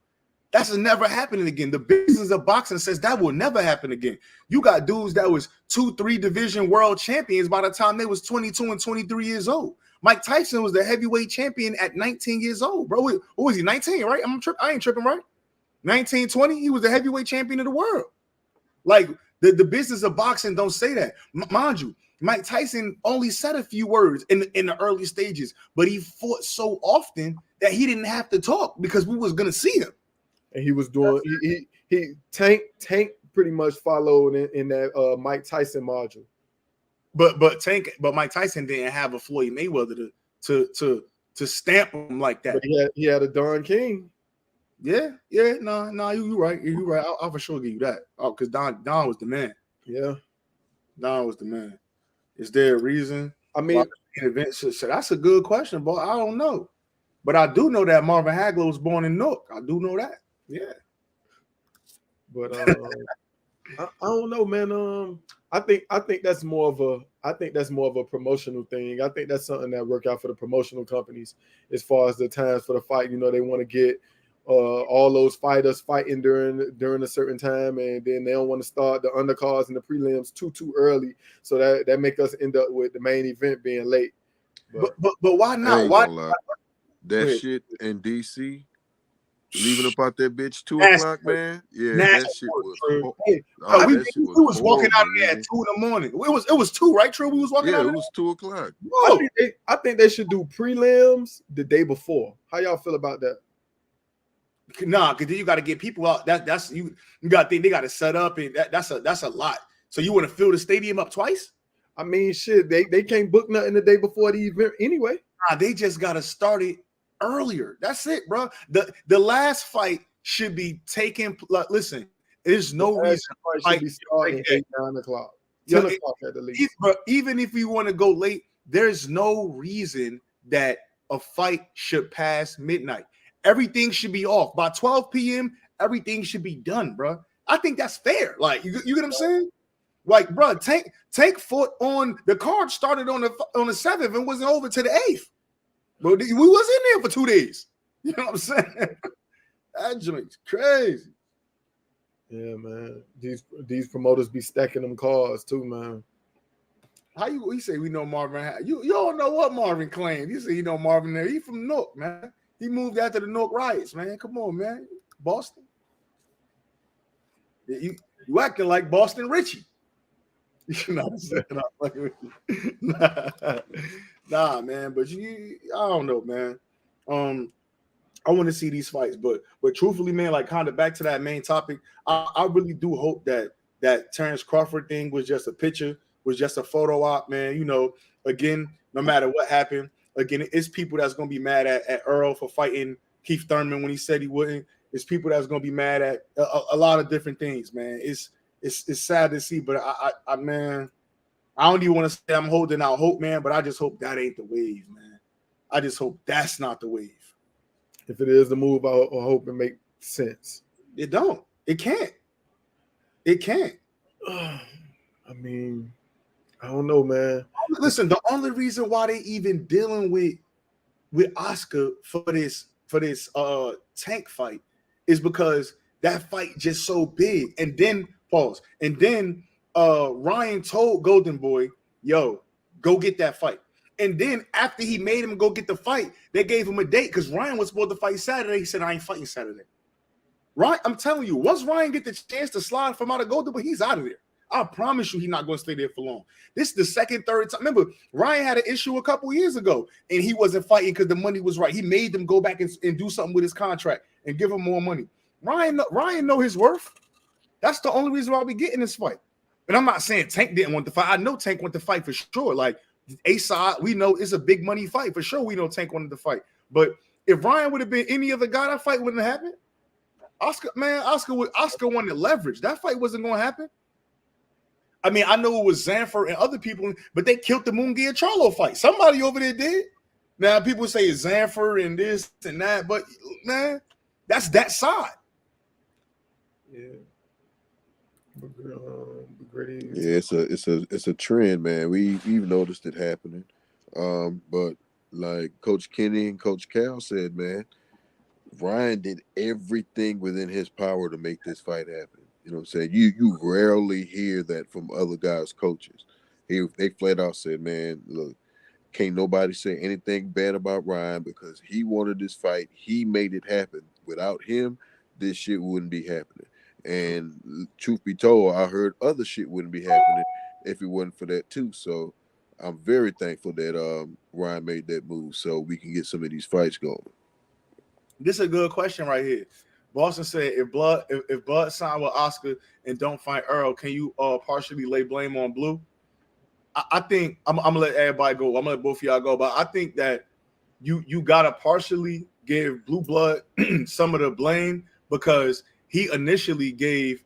That's never happening again. The business of boxing says that will never happen again. You got dudes that was 2-3 division world champions by the time they was 22 and 23 years old. Mike Tyson was the heavyweight champion at 19 years old, bro. What was he, 19, right? I ain't tripping, right? 19, 20, he was the heavyweight champion of the world. Like, the business of boxing don't say that. Mind you, Mike Tyson only said a few words in the early stages, but he fought so often that he didn't have to talk because we was going to see him. And he was doing, Tank pretty much followed in that Mike Tyson module. But Mike Tyson didn't have a Floyd Mayweather to stamp him like that. But he had a Don King. Yeah, no, you right. You right. I'll for sure give you that. Oh, because Don was the man. Yeah, Don was the man. Is there a reason? I mean, so that's a good question, but I don't know. But I do know that Marvin Hagler was born in Newark. I do know that. Yeah. But I don't know, man. I think that's more of a promotional thing. I think that's something that work out for the promotional companies as far as the times for the fight. You know, they want to get all those fighters fighting during a certain time, and then they don't want to start the undercards and the prelims too early, so that make us end up with the main event being late. But why not? Why that shit in DC? Leaving up out that bitch 2 o'clock, man. Yeah, that shit was. We was walking out there at 2 in the morning. It was 2, right? True, we was walking out. Yeah, it was 2 o'clock. I think they should do prelims the day before. How y'all feel about that? Nah, because then you got to get people out. That's you got to think they got to set up, and that's a lot. So you want to fill the stadium up twice? I mean, shit, they can't book nothing the day before the event anyway. Nah, they just got to start it earlier. That's it, bro. The last fight should be taken. Listen, there's no reason. Should be starting 8, 9 o'clock, 10 o'clock at the least. Even if you want to go late, there's no reason that a fight should pass midnight. Everything should be off by 12 p.m. Everything should be done, bro. I think that's fair. Like, you get what I'm saying? Like, bro, Tank fought on the card started on the 7th and wasn't over to the 8th. But we was in there for 2 days. You know what I'm saying? That joint's crazy. Yeah, man. These promoters be stacking them cars too, man. How you say we know Marvin? You don't know what Marvin claimed. You say you know Marvin there. He from Newark, man. He moved after the Newark riots, man. Come on, man. Boston. You acting like Boston Richie. You know what I'm saying? Nah, man. But I don't know, man. I want to see these fights, but truthfully, man, like kind of back to that main topic, I really do hope that Terence Crawford thing was just a picture, was just a photo op, man. You know, again, no matter what happened, again, it's people that's gonna be mad at Earl for fighting Keith Thurman when he said he wouldn't. It's people that's gonna be mad at a lot of different things, man. It's sad to see, but I man, I don't even want to say I'm holding out hope, man, but I just hope that ain't the wave, man. I just hope that's not the wave. If it is the move, I hope it makes sense. It don't. It can't. It can't. I mean, I don't know, man. Listen, the only reason why they even dealing with Oscar for this Tank fight is because that fight just so big. And then pause. And then Ryan told Golden Boy, "Yo, go get that fight." And then after he made him go get the fight, they gave him a date because Ryan was supposed to fight Saturday. He said, "I ain't fighting Saturday." Ryan, I'm telling you, once Ryan get the chance to slide from out of Golden Boy, he's out of there. I promise you he's not going to stay there for long. This is the second, third time. Remember, Ryan had an issue a couple years ago, and he wasn't fighting because the money was right. He made them go back and do something with his contract and give him more money. Ryan know his worth. That's the only reason why we get in this fight. And I'm not saying Tank didn't want to fight. I know Tank wanted to fight for sure. Like, A-side, we know it's a big money fight. For sure we know Tank wanted to fight. But if Ryan would have been any other guy, that fight wouldn't have happened. Oscar wanted leverage. That fight wasn't going to happen. I mean, I know it was Zanfer and other people, but they killed the Munguia Charlo fight. Somebody over there did. Now, people say it's Zanfer and this and that, but, man, that's that side. Yeah. Yeah, it's a trend, man. We've noticed it happening. But like Coach Kenny and Coach Cal said, man, Ryan did everything within his power to make this fight happen. You know what I'm saying? You rarely hear that from other guys' coaches. They flat out said, man, look, can't nobody say anything bad about Ryan because he wanted this fight. He made it happen. Without him, this shit wouldn't be happening. And truth be told, I heard other shit wouldn't be happening if it wasn't for that too. So I'm very thankful that Ryan made that move so we can get some of these fights going. This is a good question right here. Boston said, if Bud signed with Oscar and don't fight Earl, can you partially lay blame on Blue? I think I'm gonna let everybody go. I'm gonna let both of y'all go, but I think that you gotta partially give Blue Blood some of the blame because he initially gave.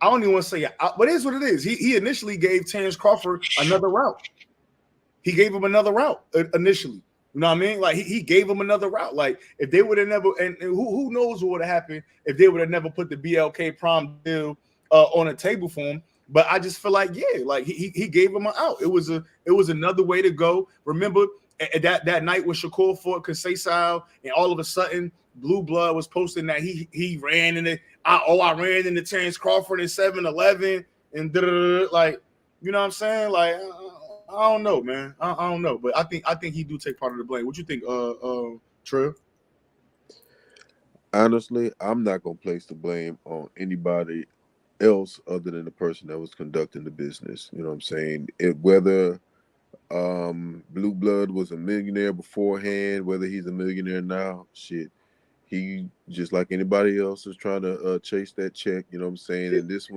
I don't even want to say it, but it is what it is. He initially gave Terence Crawford another route. He gave him another route initially. You know what I mean? Like he gave him another route. Like if they would have never, and who knows what would have happened if they would have never put the BLK Prom deal on a table for him. But I just feel like, yeah, like he gave him an out. It was another way to go. Remember that night when Shakur fought Conceição, and all of a sudden Blue Blood was posting that he ran in it. I ran into Terence Crawford in 7-Eleven and like, you know what I'm saying? Like I don't know, man. I don't know, but I think he do take part of the blame. What you think, Trev? Honestly, I'm not gonna place the blame on anybody else other than the person that was conducting the business. You know what I'm saying? Whether Blue Blood was a millionaire beforehand, whether he's a millionaire now, shit. He just like anybody else is trying to chase that check, you know what I'm saying? And this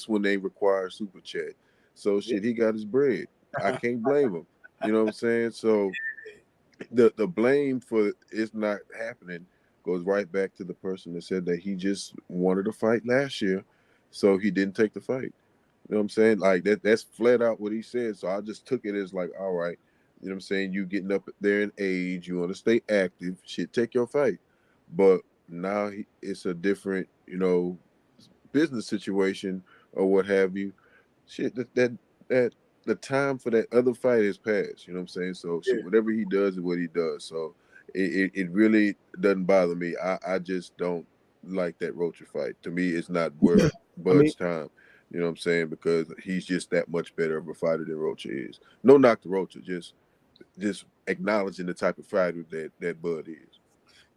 one ain't require super chat. So shit, he got his bread. I can't blame him. You know what I'm saying? So the blame for it's not happening goes right back to the person that said that he just wanted to fight last year, so he didn't take the fight. You know what I'm saying? Like that's flat out what he said. So I just took it as like, all right, you know what I'm saying? You getting up there in age, you want to stay active, shit, take your fight. But now it's a different, business situation or what have you. Shit, that the time for that other fight has passed. You know what I'm saying? So Yeah. shit, whatever he does is what he does. So it really doesn't bother me. I just don't like that Rocha fight. To me, it's not worth I mean, Bud's time. You know what I'm saying? Because he's just that much better of a fighter than Rocha is. No knock to Rocha, just acknowledging the type of fighter that Bud is.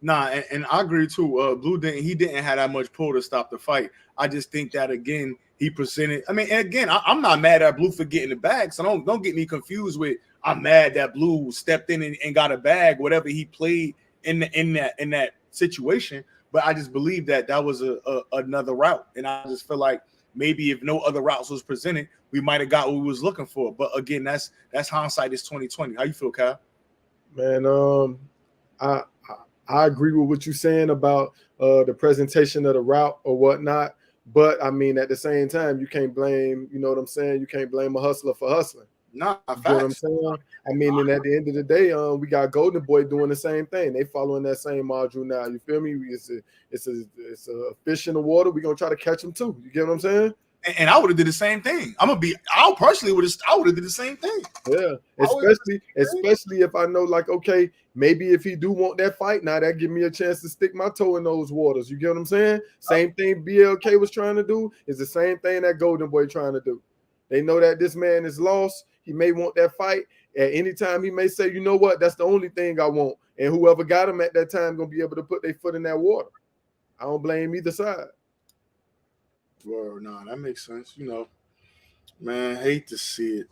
Nah, and I agree too. Blue didn't have that much pull to stop the fight. I just think that again he presented. I mean, and again, I'm not mad at Blue for getting the bag. So don't get me confused with I'm mad that Blue stepped in and got a bag, whatever he played in that situation. But I just believe that was another route, and I just feel like maybe if no other routes was presented, we might have got what we was looking for. But again, that's hindsight is 2020. How you feel, Kyle? Man, I I agree with what you're saying about the presentation of the route or whatnot. But I mean, at the same time, you can't blame, you know what I'm saying? You can't blame a hustler for hustling. Nah, You get what I'm saying? I mean, and at the end of the day, we got Golden Boy doing the same thing. They following that same module now. You feel me? It's a fish in the water. We're gonna try to catch them too. You get what I'm saying? And I would have did the same thing. I personally would have did the same thing. Yeah, especially if I know, like, okay, maybe if he do want that fight, now that give me a chance to stick my toe in those waters. You get what I'm saying? Same thing BLK was trying to do is the same thing that Golden Boy trying to do. They know that this man is lost. He may want that fight at any time. He may say, you know what, that's the only thing I want. And whoever got him at that time gonna be able to put their foot in that water. I don't blame either side. Well, nah, that makes sense. You know, man, hate to see it.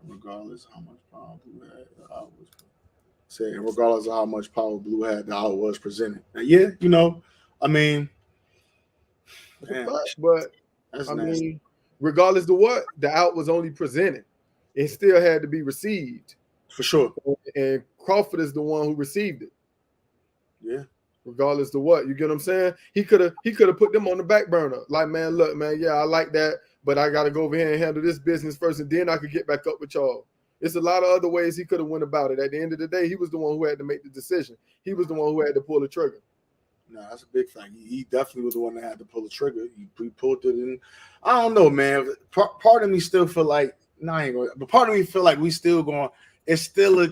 Regardless of how much power Blue had, I was saying, regardless of how much power Blue had, the out was presented. Now, yeah, you know, I mean, man, but that's I nasty. mean, regardless of what, the out was only presented. It still had to be received. For sure. And Crawford is the one who received it. Yeah. Regardless of what, you get what I'm saying? He could have put them on the back burner. Like, man, look, man, yeah, I like that, but I got to go over here and handle this business first, and then I could get back up with y'all. It's a lot of other ways he could have went about it. At the end of the day, he was the one who had to make the decision. He was the one who had to pull the trigger. No, that's a big thing. He definitely was the one that had to pull the trigger. He pulled it in. I don't know, man. Part of me still feel like, I ain't going, but part of me feel like we still going. It's still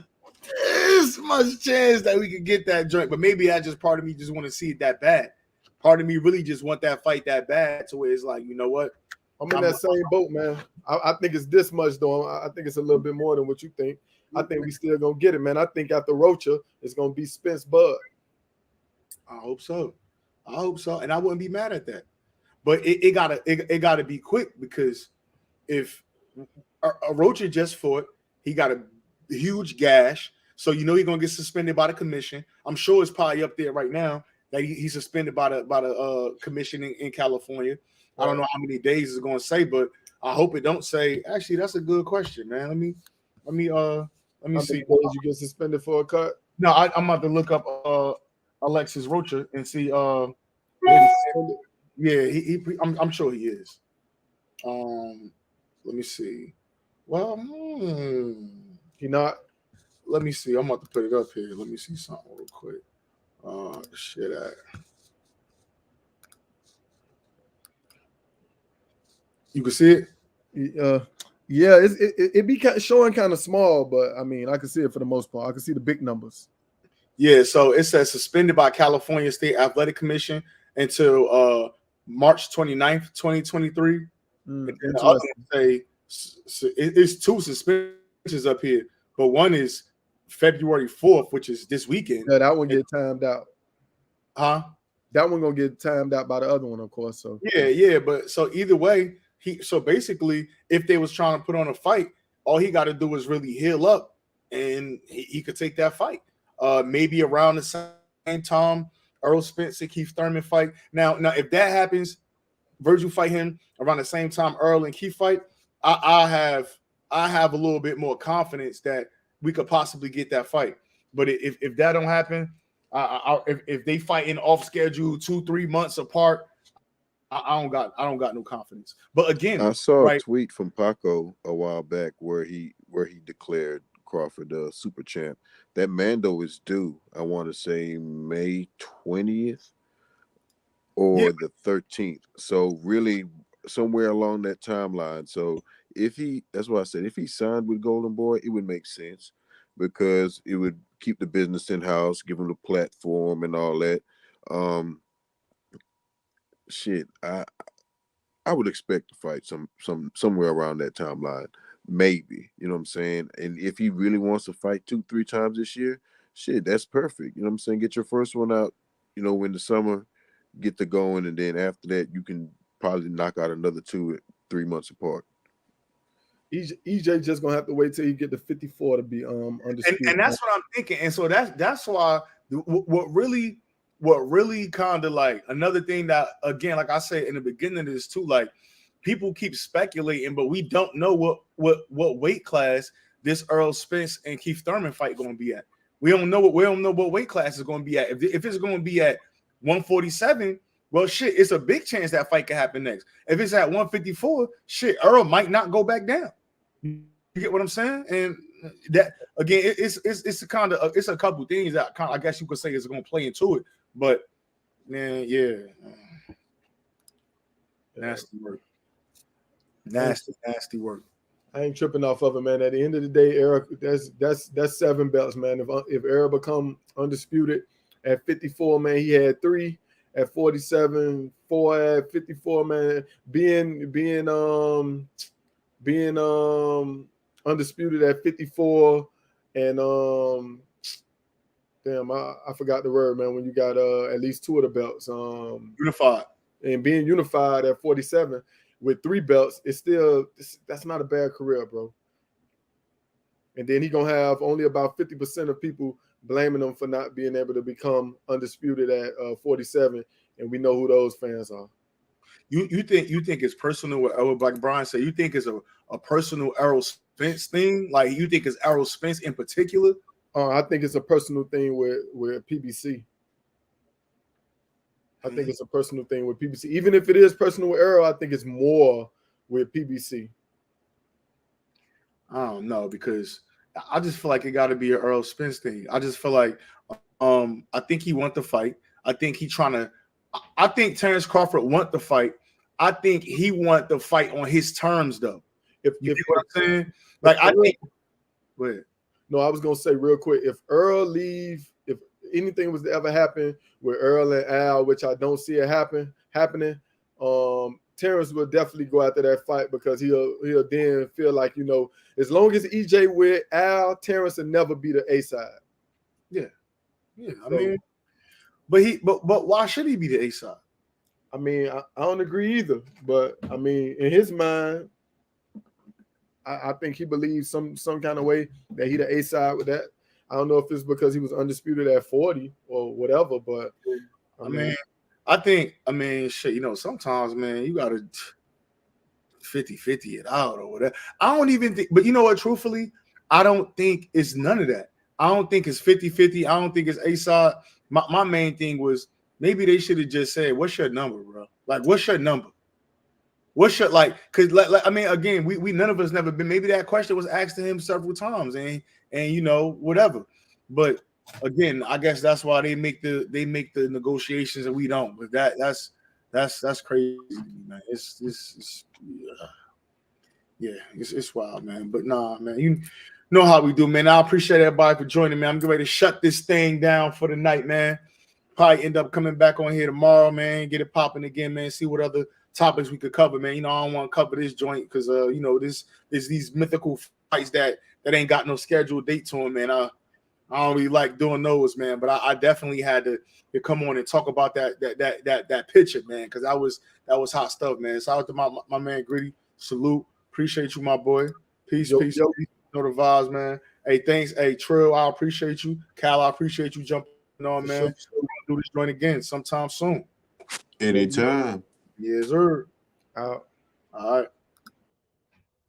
there's much chance that we could get that joint, but maybe part of me just want to see it that bad. Part of me really just want that fight that bad to where it's like, you know what? I'm in that same boat, man. I think it's this much, though. I think it's a little bit more than what you think. I think we still gonna get it, man. I think after Rocha, it's gonna be Spence Bud. I hope so. And I wouldn't be mad at that. But it gotta be quick, because if Rocha just fought, he got a huge gash, so you know he's gonna get suspended by the commission. I'm sure it's probably up there right now that he's suspended by the commission in California. I don't know how many days it's gonna say, but I hope it don't say. Actually, that's a good question, man. Let me see. Days you get suspended for a cut? No, I'm about to look up Alexis Rocha and see. Yeah, I'm sure he is. Let me see. Well, he not. Let me see. I'm about to put it up here. Let me see something real quick. Shit. You can see it. Yeah, it be showing kind of small, but I mean, I can see it for the most part. I can see the big numbers. Yeah, so it says suspended by California State Athletic Commission until March 29th, 2023. It's two suspensions up here, but one is February 4th, which is this weekend. Yeah, that one get timed out. Huh? That one gonna get timed out by the other one, of course. So yeah, but so either way, so basically, if they was trying to put on a fight, all he got to do is really heal up, and he could take that fight. Maybe around the same time, Earl Spence and Keith Thurman fight. Now, if that happens, Virgil fight him around the same time Earl and Keith fight. I have a little bit more confidence that we could possibly get that fight. But if that don't happen, if they fight in off schedule 2-3 months apart, I don't got no confidence. But again, I saw a tweet from Paco a while back where he declared Crawford super champ. That Mando is due, I want to say May 20th or the 13th. So really somewhere along that timeline. So that's why I said if he signed with Golden Boy, it would make sense, because it would keep the business in house, give him the platform and all that. Shit, I would expect to fight somewhere around that timeline, maybe. You know what I'm saying? And if he really wants to fight 2-3 times this year, shit, that's perfect. You know what I'm saying? Get your first one out, in the summer, get the going, and then after that, you can probably knock out another 2-3 months apart. EJ just gonna have to wait till he get to 54 to be undisputed. And that's what I'm thinking. And so that's why what really kind of like another thing that, again, like I said in the beginning of this too, like people keep speculating, but we don't know what weight class this Errol Spence and Keith Thurman fight going to be at. We don't know what weight class is going to be at. If it's going to be at 147, well, shit, it's a big chance that fight could happen next. If it's at 154, shit, Earl might not go back down. You get what I'm saying? And that, again, it's a kind of it's a couple things that I guess you could say is going to play into it. But man, yeah, nasty work. Nasty work. I ain't tripping off of it, man. At the end of the day, Eric, that's 7 belts, man. If Eric become undisputed at 54, man, he had 3 at 47, 4 at 54, man. Being undisputed at 54, and damn, I forgot the word, man. When you got at least 2 of the belts, unified, and being unified at 47 with 3 belts, that's not a bad career, bro. And then he gonna have only about 50% of people blaming him for not being able to become undisputed at 47, and we know who those fans are. You think it's personal with, like Brian said, you think it's a personal Errol Spence thing? Like you think it's Errol Spence in particular? I think it's a personal thing with PBC. I think it's a personal thing with PBC. Even if it is personal with Errol, I think it's more with PBC. I don't know, because I just feel like it got to be an Errol Spence thing. I just feel like I think he want the fight. I think I think Terence Crawford want the fight. I think he want the fight on his terms, though. If you get what I'm saying? Like I think. Go ahead. No, I was gonna say real quick, if Earl leave, if anything was to ever happen with Earl and Al, which I don't see it happening, Terence will definitely go after that fight, because he'll then feel like, as long as EJ with Al, Terence will never be the A side. Yeah. I mean, but why should he be the A side? I mean, I don't agree either. But I mean, in his mind, I think he believes some kind of way that he the A side with that. I don't know if it's because he was undisputed at 40 or whatever, but I mean, shit, sometimes, man, you gotta 50-50 it out or whatever. I don't even think, but you know what, truthfully, I don't think it's none of that. I don't think it's 50-50. I don't think it's A side. My main thing was maybe they should have just said, what's your number, bro? Like, what's your number? What's your, like, because I mean, again, we none of us never been, maybe that question was asked to him several times, and whatever. But again, I guess that's why they make the negotiations and we don't. But that's crazy, man. It's wild, man. But nah, man, you know how we do, man. I appreciate everybody for joining me. I'm getting ready to shut this thing down for the night, man. Probably end up coming back on here tomorrow, man. Get it popping again, man. See what other topics we could cover, man. I don't want to cover this joint because this is these mythical fights that ain't got no scheduled date to them, man. I don't really like doing those, man. But I definitely had to come on and talk about that picture, man, because that was hot stuff, man. Shout out to my man Gritty. Salute. Appreciate you, my boy. Peace, peace. Yo. Know the vibes, man. Hey, thanks. Hey, Trill, I appreciate you. Cal, I appreciate you jumping on, man. We're gonna do this joint again sometime soon. Anytime. Yes, sir. All right.